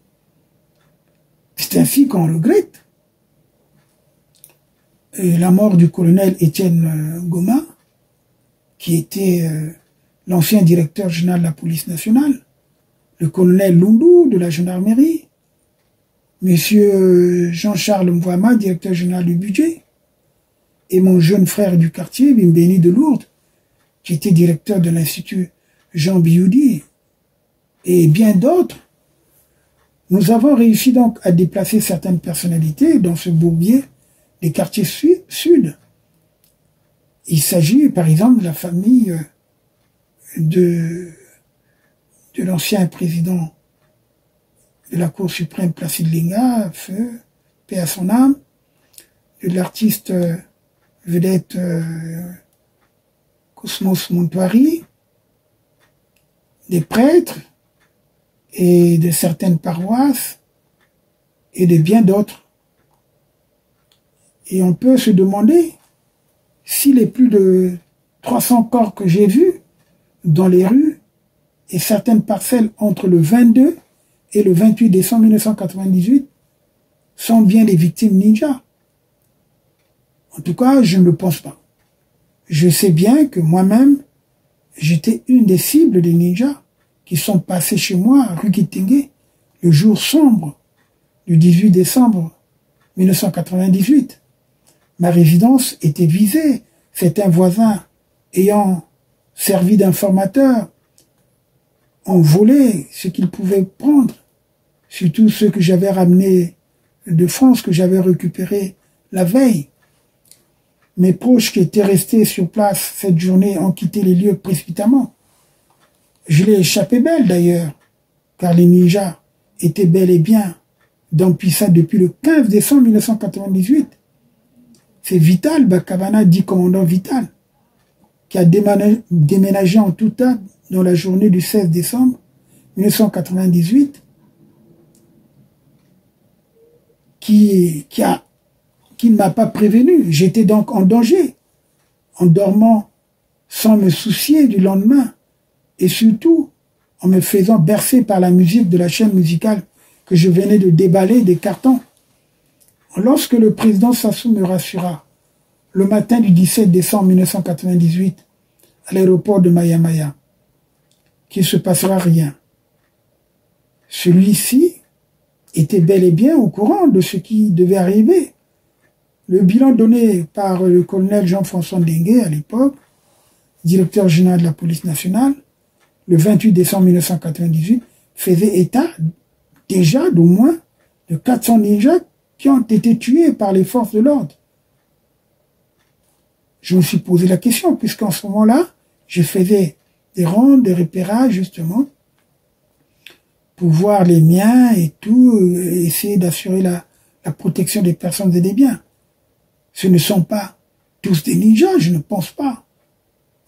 C'est ainsi qu'on regrette la mort du colonel Étienne Goma, qui était l'ancien directeur général de la police nationale, le colonel Lundu de la gendarmerie, monsieur Jean-Charles Mvouama, directeur général du budget, et mon jeune frère du quartier, Bimbeni de Lourdes, qui était directeur de l'Institut Jean Bioudi, et bien d'autres. Nous avons réussi donc à déplacer certaines personnalités dans ce bourbier des quartiers sud. Il s'agit par exemple de la famille de l'ancien président de la Cour suprême Placide Lenga, feu, paix à son âme, de l'artiste vedette Cosmos Montoari, des prêtres et de certaines paroisses et de bien d'autres. Et on peut se demander si les plus de 300 corps que j'ai vus dans les rues et certaines parcelles entre le 22 et le 28 décembre 1998 sont bien des victimes ninja. En tout cas, je ne le pense pas. Je sais bien que moi-même, j'étais une des cibles des ninjas qui sont passés chez moi à rue Kitingue le jour sombre du 18 décembre 1998. Ma résidence était visée. Certains voisins ayant servi d'informateurs ont volé ce qu'ils pouvaient prendre, surtout ceux que j'avais ramenés de France, que j'avais récupérés la veille. Mes proches qui étaient restés sur place cette journée ont quitté les lieux précipitamment. Je l'ai échappé belle d'ailleurs, car les ninjas étaient bel et bien dans Pissa depuis le 15 décembre 1998. C'est Vital Bakabana, dit commandant Vital, qui a déménagé en tout cas dans la journée du 16 décembre 1998, qui ne m'a pas prévenu. J'étais donc en danger, en dormant sans me soucier du lendemain, et surtout en me faisant bercer par la musique de la chaîne musicale que je venais de déballer des cartons. Lorsque le président Sassou me rassura, le matin du 17 décembre 1998, à l'aéroport de Maya-Maya, qu'il ne se passera rien, celui-ci était bel et bien au courant de ce qui devait arriver. Le bilan donné par le colonel Jean-François Ndengue à l'époque, directeur général de la police nationale, le 28 décembre 1998, faisait état déjà d'au moins de 400 ninjas qui ont été tués par les forces de l'ordre. Je me suis posé la question, puisqu'en ce moment-là, je faisais des rondes, des repérages, justement, pour voir les miens et tout, essayer d'assurer la protection des personnes et des biens. Ce ne sont pas tous des ninjas, je ne pense pas.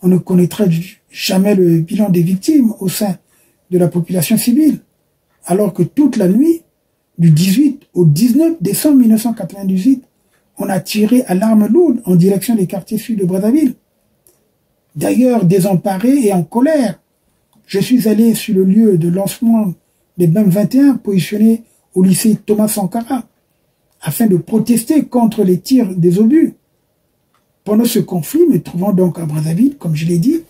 On ne connaîtra jamais le bilan des victimes au sein de la population civile, alors que toute la nuit, du 18 au 19 décembre 1998, on a tiré à l'arme lourde en direction des quartiers sud de Brazzaville. D'ailleurs, désemparé et en colère, je suis allé sur le lieu de lancement des BEM 21 positionné au lycée Thomas Sankara, afin de protester contre les tirs des obus. Pendant ce conflit, me trouvant donc à Brazzaville, comme je l'ai dit,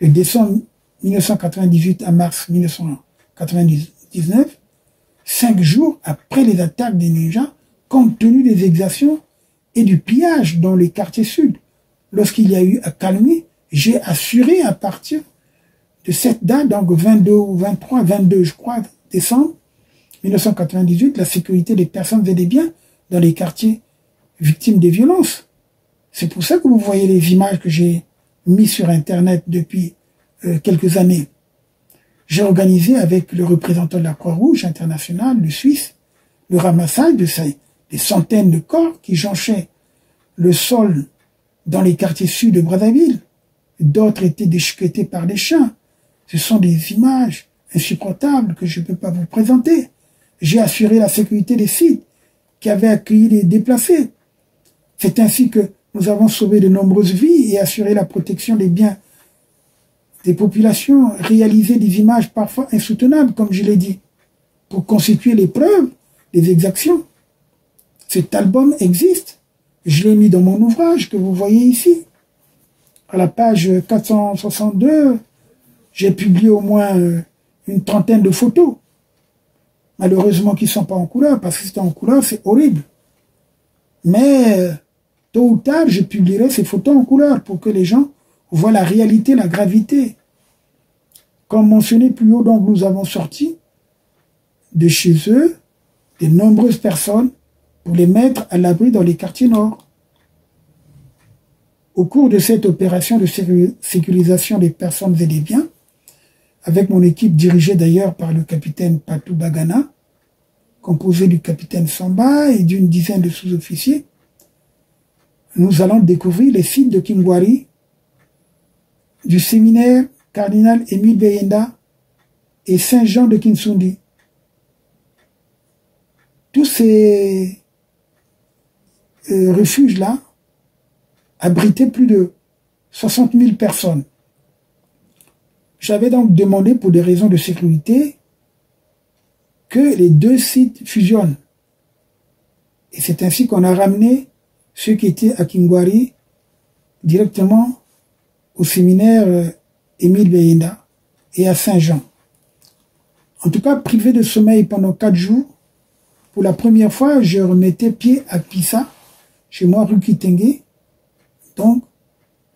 de décembre 1998 à mars 1999, 5 jours après les attaques des ninjas, compte tenu des exactions et du pillage dans les quartiers sud, lorsqu'il y a eu accalmie, j'ai assuré à partir de cette date, donc 22 ou 23, 22 je crois, décembre 1998, la sécurité des personnes et des biens dans les quartiers victimes des violences. C'est pour ça que vous voyez les images que j'ai mises sur Internet depuis quelques années. J'ai organisé avec le représentant de la Croix-Rouge internationale, le Suisse, le ramassage de des centaines de corps qui jonchaient le sol dans les quartiers sud de Brazzaville. D'autres étaient déchiquetés par des chiens. Ce sont des images insupportables que je ne peux pas vous présenter. J'ai assuré la sécurité des sites qui avaient accueilli les déplacés. C'est ainsi que nous avons sauvé de nombreuses vies et assuré la protection des biens les populations réalisaient des images parfois insoutenables, comme je l'ai dit, pour constituer les preuves des exactions. Cet album existe. Je l'ai mis dans mon ouvrage que vous voyez ici. À la page 462, j'ai publié au moins une trentaine de photos. Malheureusement qu'ils ne sont pas en couleur, parce que si c'était en couleur, c'est horrible. Mais tôt ou tard, je publierai ces photos en couleur pour que les gens voient la réalité, la gravité. Comme mentionné plus haut, donc nous avons sorti de chez eux de nombreuses personnes pour les mettre à l'abri dans les quartiers nord. Au cours de cette opération de sécurisation des personnes et des biens, avec mon équipe dirigée d'ailleurs par le capitaine Patou Bagana, composé du capitaine Samba et d'une dizaine de sous-officiers, nous allons découvrir les sites de Kingwari, du séminaire Cardinal Émile Beyenda et Saint-Jean de Kinsundi. Tous ces refuges-là abritaient plus de 60 000 personnes. J'avais donc demandé pour des raisons de sécurité que les deux sites fusionnent. Et c'est ainsi qu'on a ramené ceux qui étaient à Kingwari directement au séminaire Émile Beyenda et à Saint-Jean. En tout cas, privé de sommeil pendant 4 jours, pour la première fois, je remettais pied à Pissa, chez moi, rue Kitenge. Donc,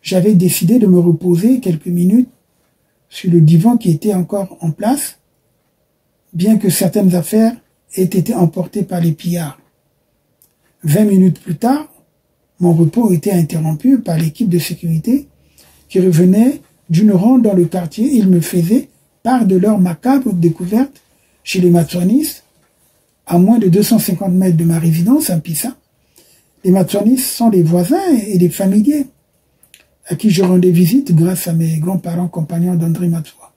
j'avais décidé de me reposer quelques minutes sur le divan qui était encore en place, bien que certaines affaires aient été emportées par les pillards. 20 minutes plus tard, mon repos était interrompu par l'équipe de sécurité qui revenait d'une ronde dans le quartier. Ils me faisaient part de leur macabre découverte chez les Matswanis, à moins de 250 mètres de ma résidence à Pissa. Les Matswanis sont des voisins et des familiers à qui je rendais visite grâce à mes grands-parents compagnons d'André Matswa.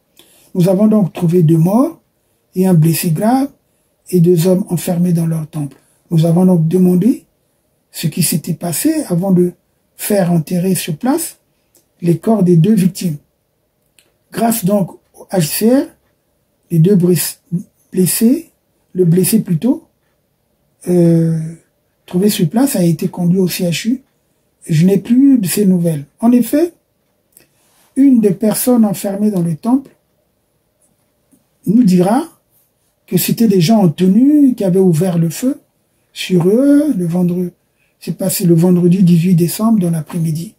Nous avons donc trouvé 2 morts et un blessé grave et 2 hommes enfermés dans leur temple. Nous avons donc demandé ce qui s'était passé avant de faire enterrer sur place les corps des 2 victimes. Grâce donc au HCR, les 2 blessés, le blessé plutôt, trouvé sur place a été conduit au CHU. Je n'ai plus de ces nouvelles. En effet, une des personnes enfermées dans le temple nous dira que c'était des gens en tenue qui avaient ouvert le feu sur eux le vendredi. C'est passé le vendredi 18 décembre dans l'après-midi.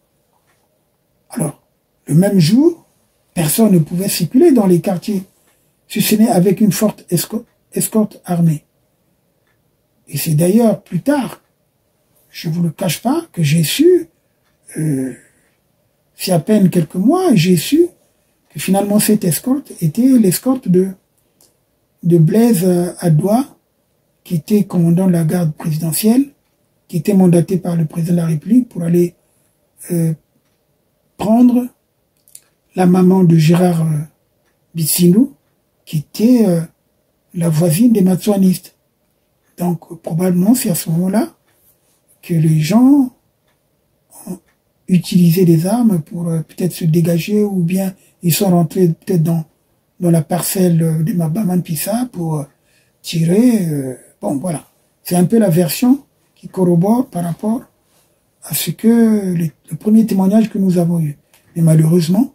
Alors, le même jour, personne ne pouvait circuler dans les quartiers, si ce n'est avec une forte escorte armée. Et c'est d'ailleurs plus tard, je ne vous le cache pas, que j'ai su, c'est à peine quelques mois, j'ai su que finalement cette escorte était l'escorte de Blaise Adoua, qui était commandant de la garde présidentielle, qui était mandaté par le président de la République pour aller prendre la maman de Gérard Bitsinou, qui était la voisine des Matswanistes. Donc probablement c'est à ce moment-là que les gens ont utilisé des armes pour peut-être se dégager, ou bien ils sont rentrés peut-être dans la parcelle de Mabaman Pissa pour tirer. Bon voilà, c'est un peu la version qui corrobore par rapport à ce que le premier témoignage que nous avons eu. Mais malheureusement,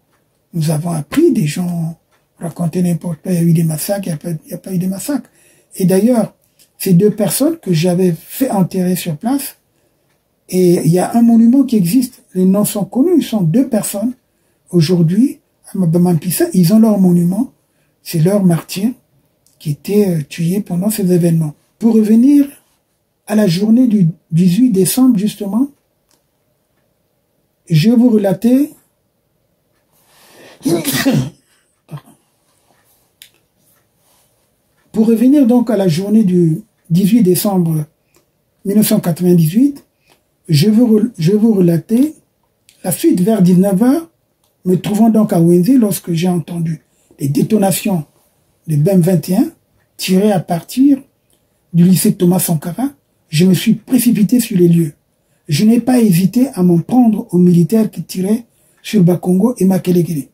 nous avons appris, des gens racontaient n'importe quoi, il y a eu des massacres, il n'y a pas eu de massacres. Et d'ailleurs, ces 2 personnes que j'avais fait enterrer sur place, et il y a un monument qui existe, les noms sont connus, ils sont 2 personnes. Aujourd'hui, à Mabaman Pissa, ils ont leur monument, c'est leur martyr qui était tué pendant ces événements. Pour revenir à la journée du 18 décembre, justement, je vais vous relater pour revenir donc à la journée du 18 décembre 1998, je vais vous relater la suite vers 19h, me trouvant donc à Wenze lorsque j'ai entendu les détonations de BEM 21 tirées à partir du lycée Thomas Sankara. Je me suis précipité sur les lieux. Je n'ai pas hésité à m'en prendre aux militaires qui tiraient sur Bakongo et Makelekele.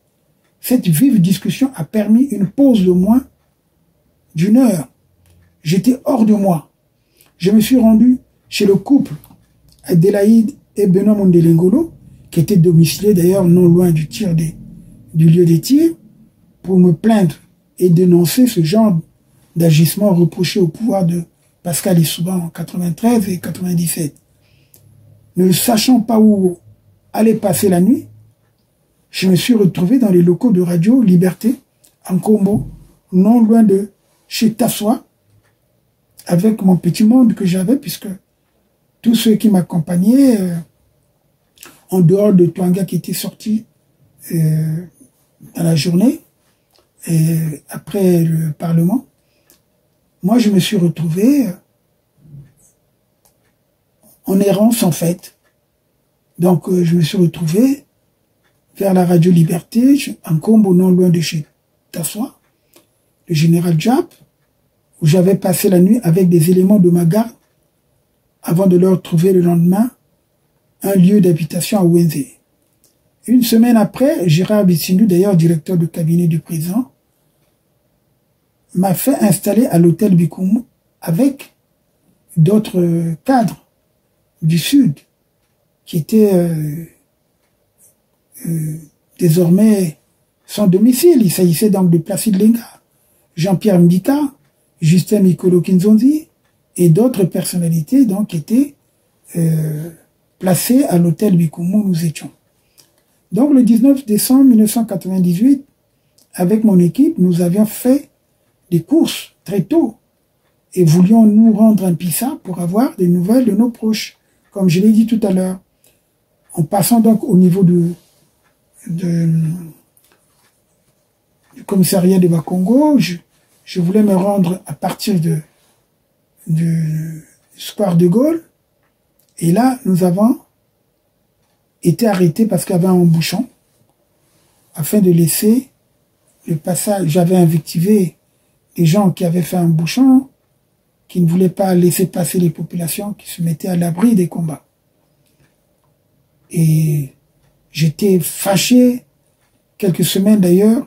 Cette vive discussion a permis une pause de moins d'1 heure. J'étais hors de moi. Je me suis rendu chez le couple Adélaïde et Benoît Mondelengolo, qui étaient domiciliés d'ailleurs non loin du lieu des tirs, pour me plaindre et dénoncer ce genre d'agissement reproché au pouvoir de Pascal Lissouba en 93 et 97. Ne sachant pas où aller passer la nuit, je me suis retrouvé dans les locaux de Radio Liberté, en Combo, non loin de chez Tassoa, avec mon petit monde que j'avais, puisque tous ceux qui m'accompagnaient, en dehors de Twanga qui était sorti dans la journée, et après le Parlement, moi je me suis retrouvé en errance en fait. Donc je me suis retrouvé vers la Radio Liberté, en Combo, non loin de chez Tassoa, le général Jap, où j'avais passé la nuit avec des éléments de ma garde avant de leur trouver le lendemain un lieu d'habitation à Wenze. Une semaine après, Gérard Bissindou, d'ailleurs directeur de cabinet du président, m'a fait installer à l'hôtel Bikoum avec d'autres cadres du Sud qui étaient désormais sans domicile. Il s'agissait donc de Placide Lenga, Jean-Pierre Mbika, Justin Mikolo Kinzonzi et d'autres personnalités donc étaient placées à l'hôtel Bikoum où nous étions. Donc le 19 décembre 1998, avec mon équipe, nous avions fait des courses très tôt et voulions nous rendre un pissa pour avoir des nouvelles de nos proches, comme je l'ai dit tout à l'heure. En passant donc au niveau du commissariat de Bakongo, je voulais me rendre à partir du Square de Gaulle, et là nous avons été arrêtés parce qu'il y avait un bouchon, afin de laisser le passage. J'avais invectivé les gens qui avaient fait un bouchon, qui ne voulaient pas laisser passer les populations qui se mettaient à l'abri des combats. Et j'étais fâché, quelques semaines d'ailleurs.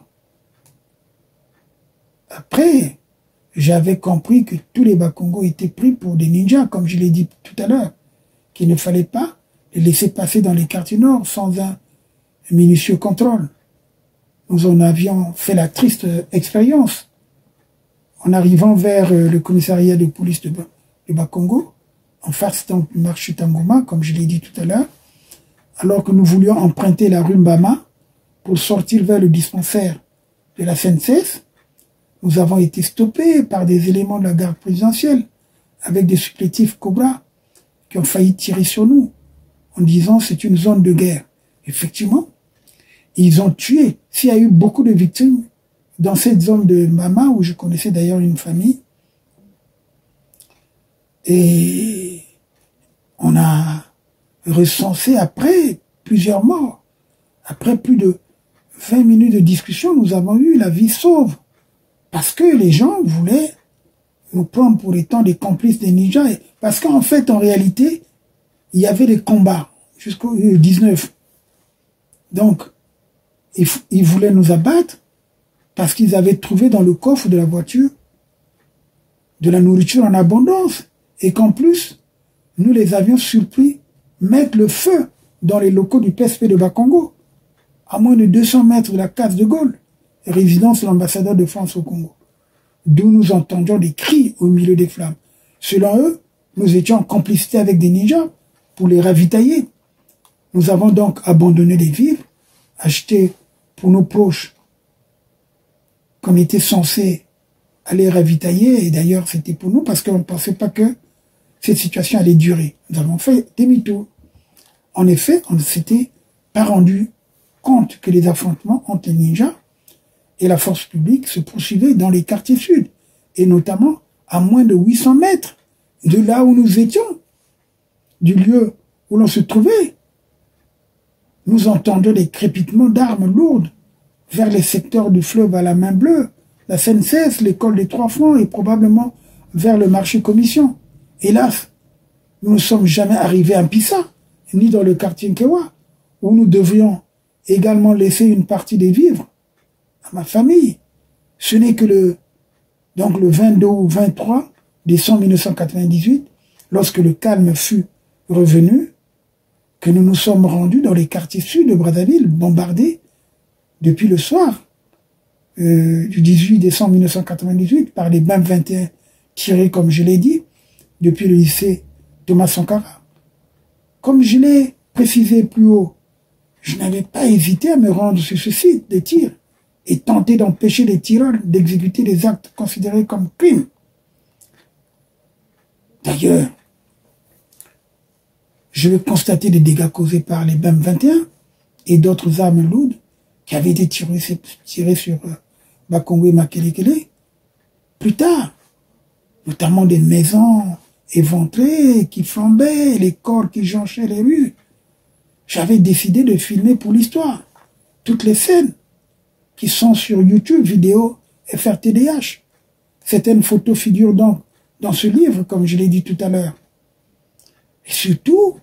Après, j'avais compris que tous les Bakongo étaient pris pour des ninjas, comme je l'ai dit tout à l'heure, qu'il ne fallait pas les laisser passer dans les quartiers nord sans un minutieux contrôle. Nous en avions fait la triste expérience. En arrivant vers le commissariat de police de Bakongo, en face donc du marché Tangoma, comme je l'ai dit tout à l'heure, alors que nous voulions emprunter la rue Mbama pour sortir vers le dispensaire de la SNCF, nous avons été stoppés par des éléments de la garde présidentielle, avec des supplétifs Cobra, qui ont failli tirer sur nous, en disant c'est une zone de guerre. Effectivement, ils ont tué. S'il y a eu beaucoup de victimes dans cette zone de Mama, où je connaissais d'ailleurs une famille, et on a recensé après plusieurs morts. Après plus de 20 minutes de discussion, nous avons eu la vie sauve. Parce que les gens voulaient nous prendre pour étant des complices des ninjas. Parce qu'en fait, en réalité, il y avait des combats jusqu'au 19. Donc, ils voulaient nous abattre parce qu'ils avaient trouvé dans le coffre de la voiture de la nourriture en abondance. Et qu'en plus, nous les avions surpris mettre le feu dans les locaux du PSP de Bakongo, à moins de 200 mètres de la case de Gaulle, résidence de l'ambassadeur de France au Congo, d'où nous entendions des cris au milieu des flammes. Selon eux, nous étions en complicité avec des ninjas pour les ravitailler. Nous avons donc abandonné les vivres, achetés pour nos proches, qu'on était censé aller ravitailler, et d'ailleurs c'était pour nous parce qu'on ne pensait pas que cette situation allait durer. Nous avons fait demi-tour. En effet, on ne s'était pas rendu compte que les affrontements entre les ninjas et la force publique se poursuivaient dans les quartiers sud, et notamment à moins de 800 mètres de là où nous étions, du lieu où l'on se trouvait. Nous entendions des crépitements d'armes lourdes vers les secteurs du fleuve à la main bleue, la SNCF, l'école des Trois Francs et probablement vers le marché Commission. Hélas, nous ne sommes jamais arrivés à Mpissa, ni dans le quartier Nkewa, où nous devrions également laisser une partie des vivres à ma famille. Ce n'est que le 22 ou 23 décembre 1998, lorsque le calme fut revenu, que nous nous sommes rendus dans les quartiers sud de Brazzaville, bombardés depuis le soir du 18 décembre 1998 par les BAM 21 tirés, comme je l'ai dit, depuis le lycée Thomas Sankara. Comme je l'ai précisé plus haut, je n'avais pas hésité à me rendre sur ce site de tir et tenter d'empêcher les tireurs d'exécuter des actes considérés comme crimes. D'ailleurs, je vais constater des dégâts causés par les BAM 21 et d'autres armes lourdes qui avaient été tirées sur Bakongo et Makelekele. Plus tard, notamment des maisons éventrées qui flambaient, les corps qui jonchaient les rues. J'avais décidé de filmer pour l'histoire toutes les scènes qui sont sur YouTube, vidéo FRTDH. Certaines photos figurent donc dans ce livre, comme je l'ai dit tout à l'heure. Et surtout,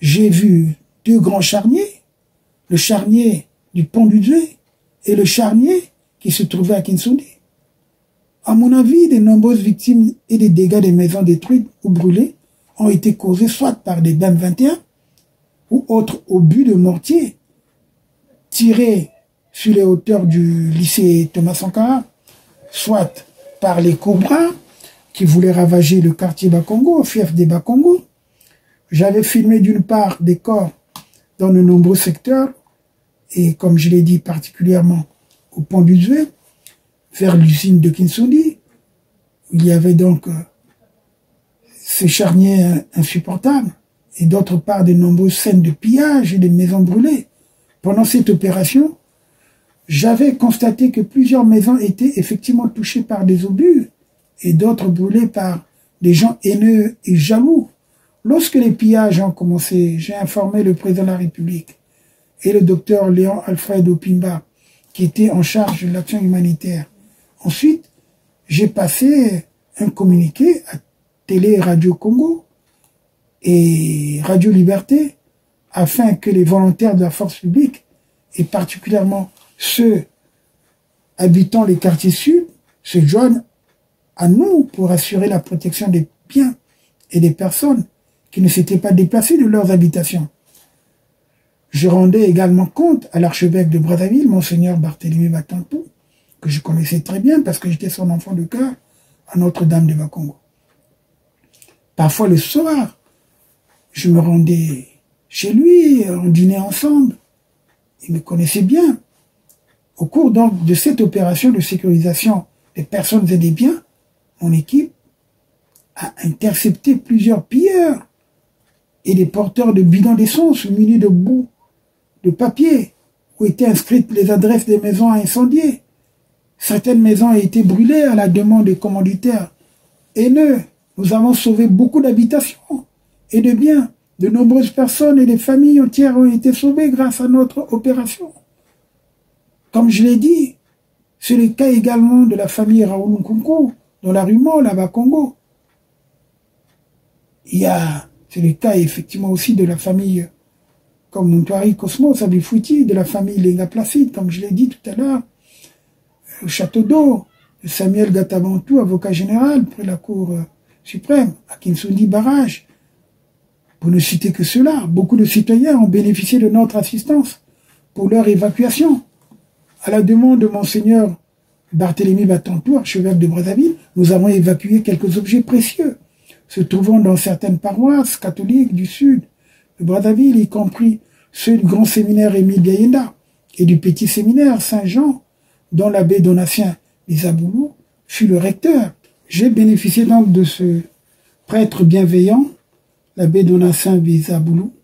j'ai vu deux grands charniers, le charnier du pont du Djé et le charnier qui se trouvait à Kinsoundi. À mon avis, de nombreuses victimes et des dégâts des maisons détruites ou brûlées ont été causés soit par des BAM 21 ou autres obus de mortier tirés sur les hauteurs du lycée Thomas Sankara, soit par les Cobras qui voulaient ravager le quartier Bakongo, fief des Bakongo. J'avais filmé d'une part des corps dans de nombreux secteurs, et comme je l'ai dit particulièrement au pont du Djé, vers l'usine de Kinsoundi. Il y avait donc ces charniers insupportables, et d'autre part de nombreuses scènes de pillage et de maisons brûlées. Pendant cette opération, j'avais constaté que plusieurs maisons étaient effectivement touchées par des obus, et d'autres brûlées par des gens haineux et jaloux. Lorsque les pillages ont commencé, j'ai informé le président de la République et le docteur Léon Alfred Opimba, qui était en charge de l'action humanitaire. Ensuite, j'ai passé un communiqué à Télé Radio Congo et Radio Liberté afin que les volontaires de la force publique, et particulièrement ceux habitant les quartiers sud, se joignent à nous pour assurer la protection des biens et des personnes qui ne s'étaient pas déplacées de leurs habitations. Je rendais également compte à l'archevêque de Brazzaville, Monseigneur Barthélemy Batantou, que je connaissais très bien parce que j'étais son enfant de cœur à Notre-Dame de Bakongo. Parfois le soir, je me rendais chez lui, on dînait ensemble. Il me connaissait bien. Au cours donc de cette opération de sécurisation des personnes et des biens, mon équipe a intercepté plusieurs pilleurs et des porteurs de bidons d'essence munis de bouts de papier où étaient inscrites les adresses des maisons à incendier. Certaines maisons ont été brûlées à la demande des commanditaires haineux. Nous avons sauvé beaucoup d'habitations et de biens. De nombreuses personnes et des familles entières ont été sauvées grâce à notre opération. Comme je l'ai dit, c'est le cas également de la famille Raoul Nkunku, dans la rue Molle à Bakongo. C'est le cas effectivement aussi de la famille comme Montouari Cosmos à Bifouti, de la famille Lenga Placide, comme je l'ai dit tout à l'heure, au Château d'Eau, de Samuel Gatabantou, avocat général près la Cour suprême, à Kinsoundi Barrage. Pour ne citer que cela, beaucoup de citoyens ont bénéficié de notre assistance pour leur évacuation. À la demande de Monseigneur Barthélemy Batantou, archevêque de Brazzaville, nous avons évacué quelques objets précieux se trouvant dans certaines paroisses catholiques du sud de Brazzaville, y compris ceux du grand séminaire Émile Biayenda et du petit séminaire Saint-Jean, dont l'abbé Donatien Bisaboulou fut le recteur. J'ai bénéficié donc de ce prêtre bienveillant, l'abbé Donatien Bisaboulou,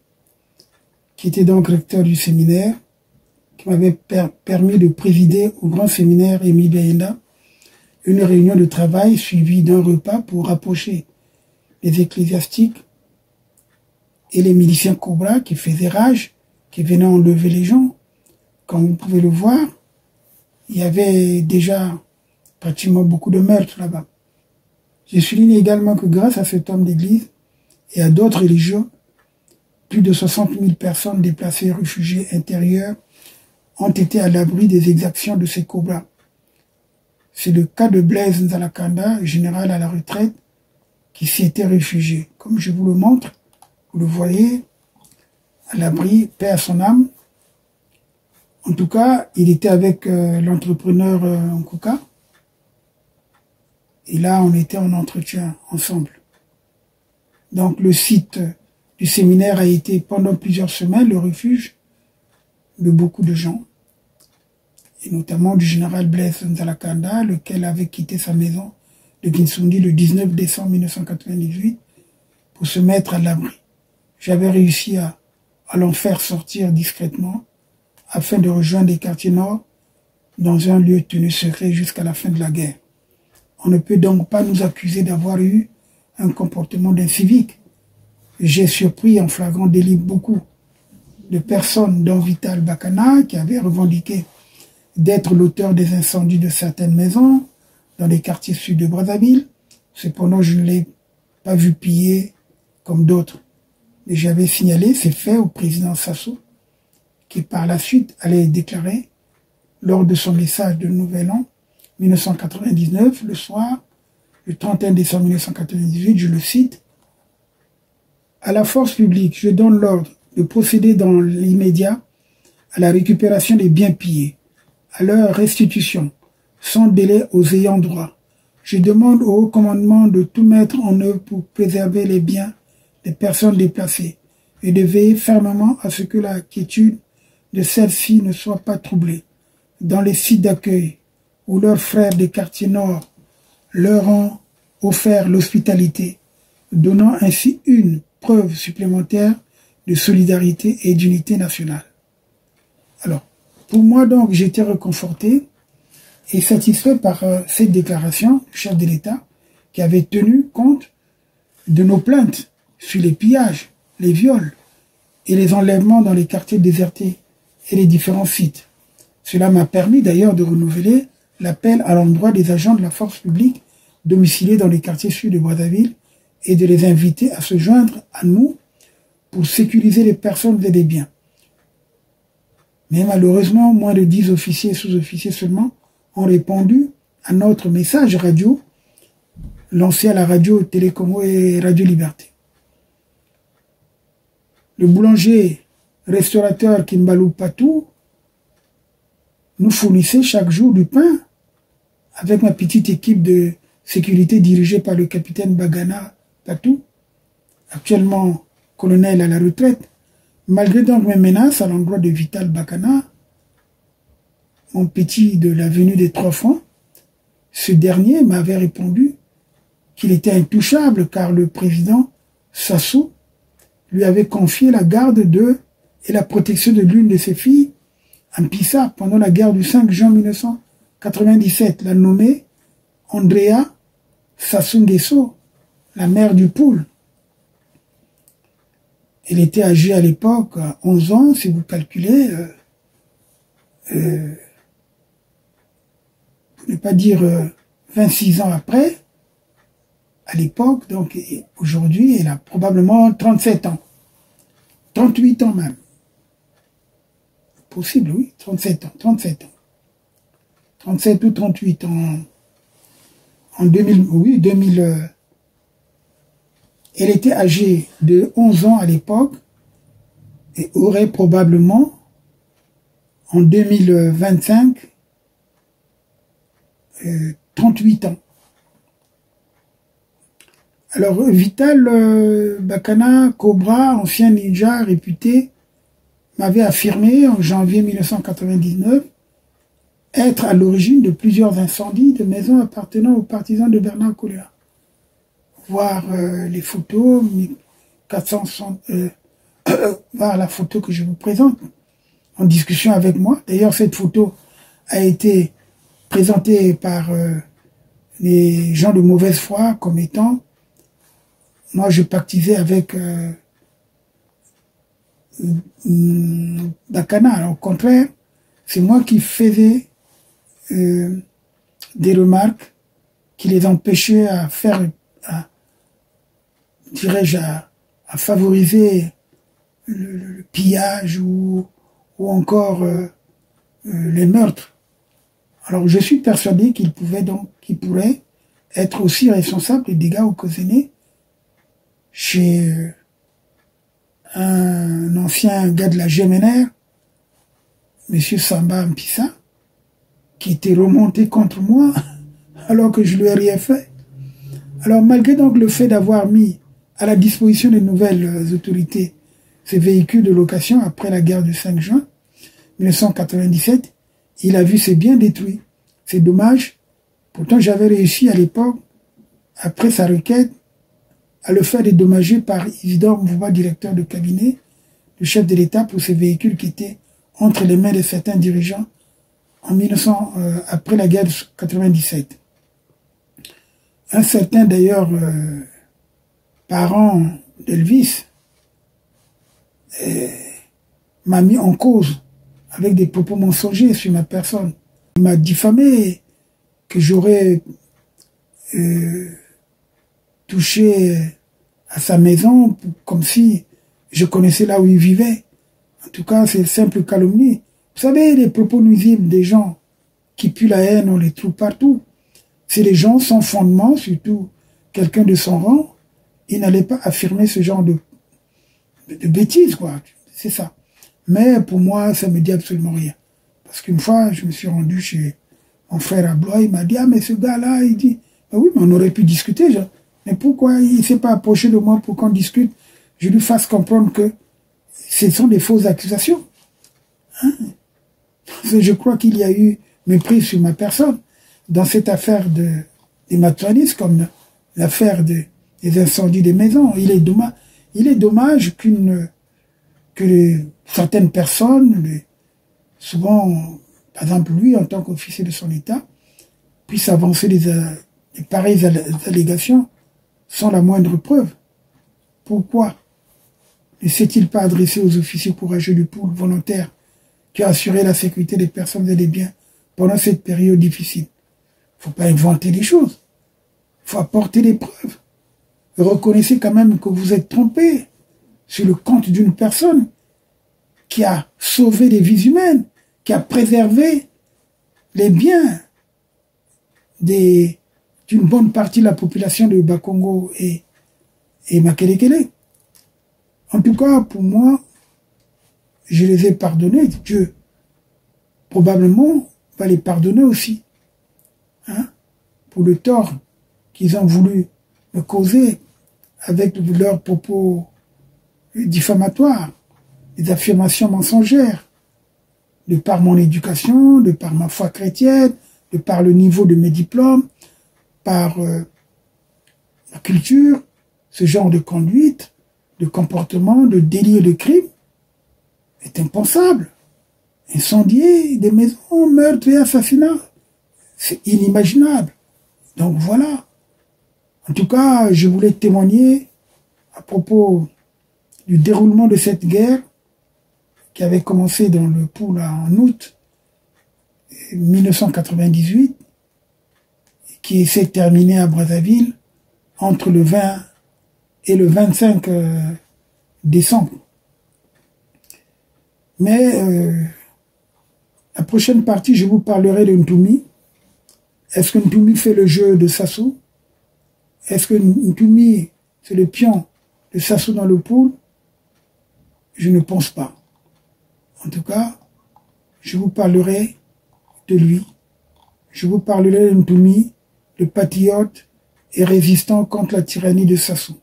qui était donc recteur du séminaire, qui m'avait permis de présider au grand séminaire Émile Biayenda une réunion de travail suivie d'un repas pour rapprocher les ecclésiastiques et les miliciens Cobra qui faisaient rage, qui venaient enlever les gens. Comme vous pouvez le voir, il y avait déjà pratiquement beaucoup de meurtres là-bas. Je souligne également que grâce à cet homme d'église et à d'autres religieux, plus de 60 000 personnes déplacées et réfugiées intérieures ont été à l'abri des exactions de ces cobras. C'est le cas de Blaise Nzalakanda, général à la retraite, qui s'y était réfugié. Comme je vous le montre, vous le voyez, à l'abri, paix à son âme. En tout cas, il était avec l'entrepreneur Nkuka. Et là, on était en entretien ensemble. Donc, le site du séminaire a été pendant plusieurs semaines le refuge de beaucoup de gens, et notamment du général Blaise Nzalakanda, lequel avait quitté sa maison de Kinsundi le 19 décembre 1998 pour se mettre à l'abri. J'avais réussi à l'en faire sortir discrètement afin de rejoindre les quartiers nord dans un lieu tenu secret jusqu'à la fin de la guerre. On ne peut donc pas nous accuser d'avoir eu un comportement d'incivique. J'ai surpris en flagrant délit beaucoup de personnes, dont Vital Bakana, qui avait revendiqué d'être l'auteur des incendies de certaines maisons dans les quartiers sud de Brazzaville. Cependant, je ne l'ai pas vu piller comme d'autres. Et j'avais signalé ces faits au président Sassou, qui par la suite allait déclarer, lors de son message de Nouvel An 1999, le soir, le 31 décembre 1998, je le cite, « À la force publique, je donne l'ordre de procéder dans l'immédiat à la récupération des biens pillés, à leur restitution, sans délai aux ayants droit. Je demande au haut commandement de tout mettre en œuvre pour préserver les biens des personnes déplacées et de veiller fermement à ce que la quiétude de celles-ci ne soit pas troublée. Dans les sites d'accueil où leurs frères des quartiers nord leur ont offert l'hospitalité, donnant ainsi une preuve supplémentaire de solidarité et d'unité nationale. » Alors, pour moi donc, j'étais réconforté et satisfait par cette déclaration du chef de l'État qui avait tenu compte de nos plaintes sur les pillages, les viols et les enlèvements dans les quartiers désertés et les différents sites. Cela m'a permis d'ailleurs de renouveler l'appel à l'endroit des agents de la force publique domiciliés dans les quartiers sud de Brazzaville et de les inviter à se joindre à nous pour sécuriser les personnes et les biens. Mais malheureusement, moins de 10 officiers et sous-officiers seulement ont répondu à notre message radio lancé à la radio Télécomo et Radio Liberté. Le boulanger restaurateur Kimbalou Patou nous fournissait chaque jour du pain avec ma petite équipe de sécurité dirigée par le capitaine Bagana Patou, actuellement colonel à la retraite. Malgré donc mes menaces à l'endroit de Vital Bakana, mon petit de l'avenue des Trois Francs, ce dernier m'avait répondu qu'il était intouchable car le président Sassou lui avait confié la garde de et la protection de l'une de ses filles, Ampissa, pendant la guerre du 5 juin 1997, la nommée Andrea Sassou Nguesso, la mère du poule. Elle était âgée à l'époque, 11 ans, si vous calculez, pour ne pas dire 26 ans après, à l'époque, donc aujourd'hui, elle a probablement 37 ans. 38 ans même. Possible, oui, 37 ans. 37 ou 38 ans. En 2000, oui, 2000... Elle était âgée de 11 ans à l'époque et aurait probablement, en 2025, 38 ans. Alors, Vital Bakana Cobra, ancien ninja réputé, m'avait affirmé en janvier 1999 être à l'origine de plusieurs incendies de maisons appartenant aux partisans de Bernard Koléa. Voir les photos, 460, voir la photo que je vous présente en discussion avec moi. D'ailleurs, cette photo a été présentée par les gens de mauvaise foi comme étant, moi je pactisais avec Bakana. Alors, au contraire, c'est moi qui faisais des remarques qui les empêchaient à faire, dirais-je, à favoriser le pillage ou encore les meurtres. Alors je suis persuadé qu'il pourrait être aussi responsable des dégâts occasionnés chez un ancien gars de la GMNR, M. Samba Mpissa, qui était remonté contre moi alors que je lui ai rien fait. Alors malgré donc le fait d'avoir mis à la disposition des nouvelles autorités ces véhicules de location après la guerre du 5 juin 1997, il a vu ses biens détruits. C'est dommage. Pourtant, j'avais réussi à l'époque, après sa requête, à le faire dédommager par Isidore Mvouba, directeur de cabinet, le chef de l'État, pour ces véhicules qui étaient entre les mains de certains dirigeants après la guerre de 97. Un certain, d'ailleurs, parent d'Elvis m'a mis en cause avec des propos mensongers sur ma personne. Il m'a diffamé que j'aurais touché à sa maison comme si je connaissais là où il vivait. En tout cas, c'est simple calomnie. Vous savez, les propos nuisibles des gens qui puent la haine, on les trouve partout. Si les gens sans fondement, surtout quelqu'un de son rang, il n'allait pas affirmer ce genre de bêtises, quoi. C'est ça. Mais pour moi, ça me dit absolument rien. Parce qu'une fois, je me suis rendu chez mon frère à Blois, il m'a dit, ah, mais ce gars-là, il dit, bah oui, mais on aurait pu discuter, genre. Mais pourquoi il ne s'est pas approché de moi pour qu'on discute, je lui fasse comprendre que ce sont des fausses accusations. Hein? Je crois qu'il y a eu mépris sur ma personne dans cette affaire des Matouanis, comme l'affaire des incendies des maisons. Il est dommage que certaines personnes, souvent, par exemple lui, en tant qu'officier de son État, puissent avancer des pareilles allégations sans la moindre preuve. Pourquoi ne s'est-il pas adressé aux officiers courageux du pool volontaire qui a assuré la sécurité des personnes et des biens pendant cette période difficile? Il ne faut pas inventer des choses. Il faut apporter des preuves. Et reconnaissez quand même que vous êtes trompé sur le compte d'une personne qui a sauvé des vies humaines, qui a préservé les biens d'une bonne partie de la population de Bakongo et Makelekele. En tout cas, pour moi, je les ai pardonnés. Dieu, probablement, va les pardonner aussi. Hein, pour le tort qu'ils ont voulu me causer avec leurs propos diffamatoires, des affirmations mensongères, de par mon éducation, de par ma foi chrétienne, de par le niveau de mes diplômes, par ma culture, ce genre de conduite, de comportement, de délit et de crime est impensable. Incendier des maisons, meurtres et assassinats, c'est inimaginable. Donc voilà. En tout cas, je voulais témoigner à propos du déroulement de cette guerre qui avait commencé dans le pool en août 1998 et qui s'est terminée à Brazzaville entre le 20 et le 25 décembre. Mais la prochaine partie, je vous parlerai de Ntoumi. Est-ce que Ntoumi fait le jeu de Sassou? Est-ce que Ntoumi, c'est le pion de Sassou dans le pool? Je ne pense pas. En tout cas, je vous parlerai de lui. Je vous parlerai de Ntoumi, le patriote et résistant contre la tyrannie de Sassou.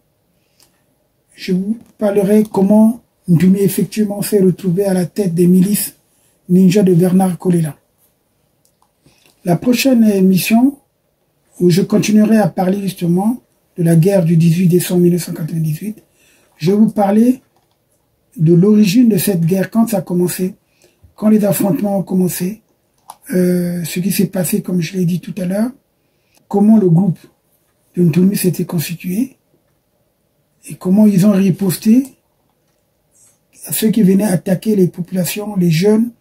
Je vous parlerai comment Ntoumi effectivement s'est retrouvé à la tête des milices ninja de Bernard Kolela. La prochaine émission, où je continuerai à parler justement de la guerre du 18 décembre 1998, je vais vous parler de l'origine de cette guerre, quand ça a commencé, quand les affrontements ont commencé, ce qui s'est passé, comme je l'ai dit tout à l'heure, comment le groupe de Ntoumi s'était constitué, et comment ils ont riposté à ceux qui venaient attaquer les populations, les jeunes,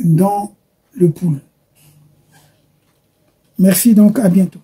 dans le pool. Merci donc, à bientôt.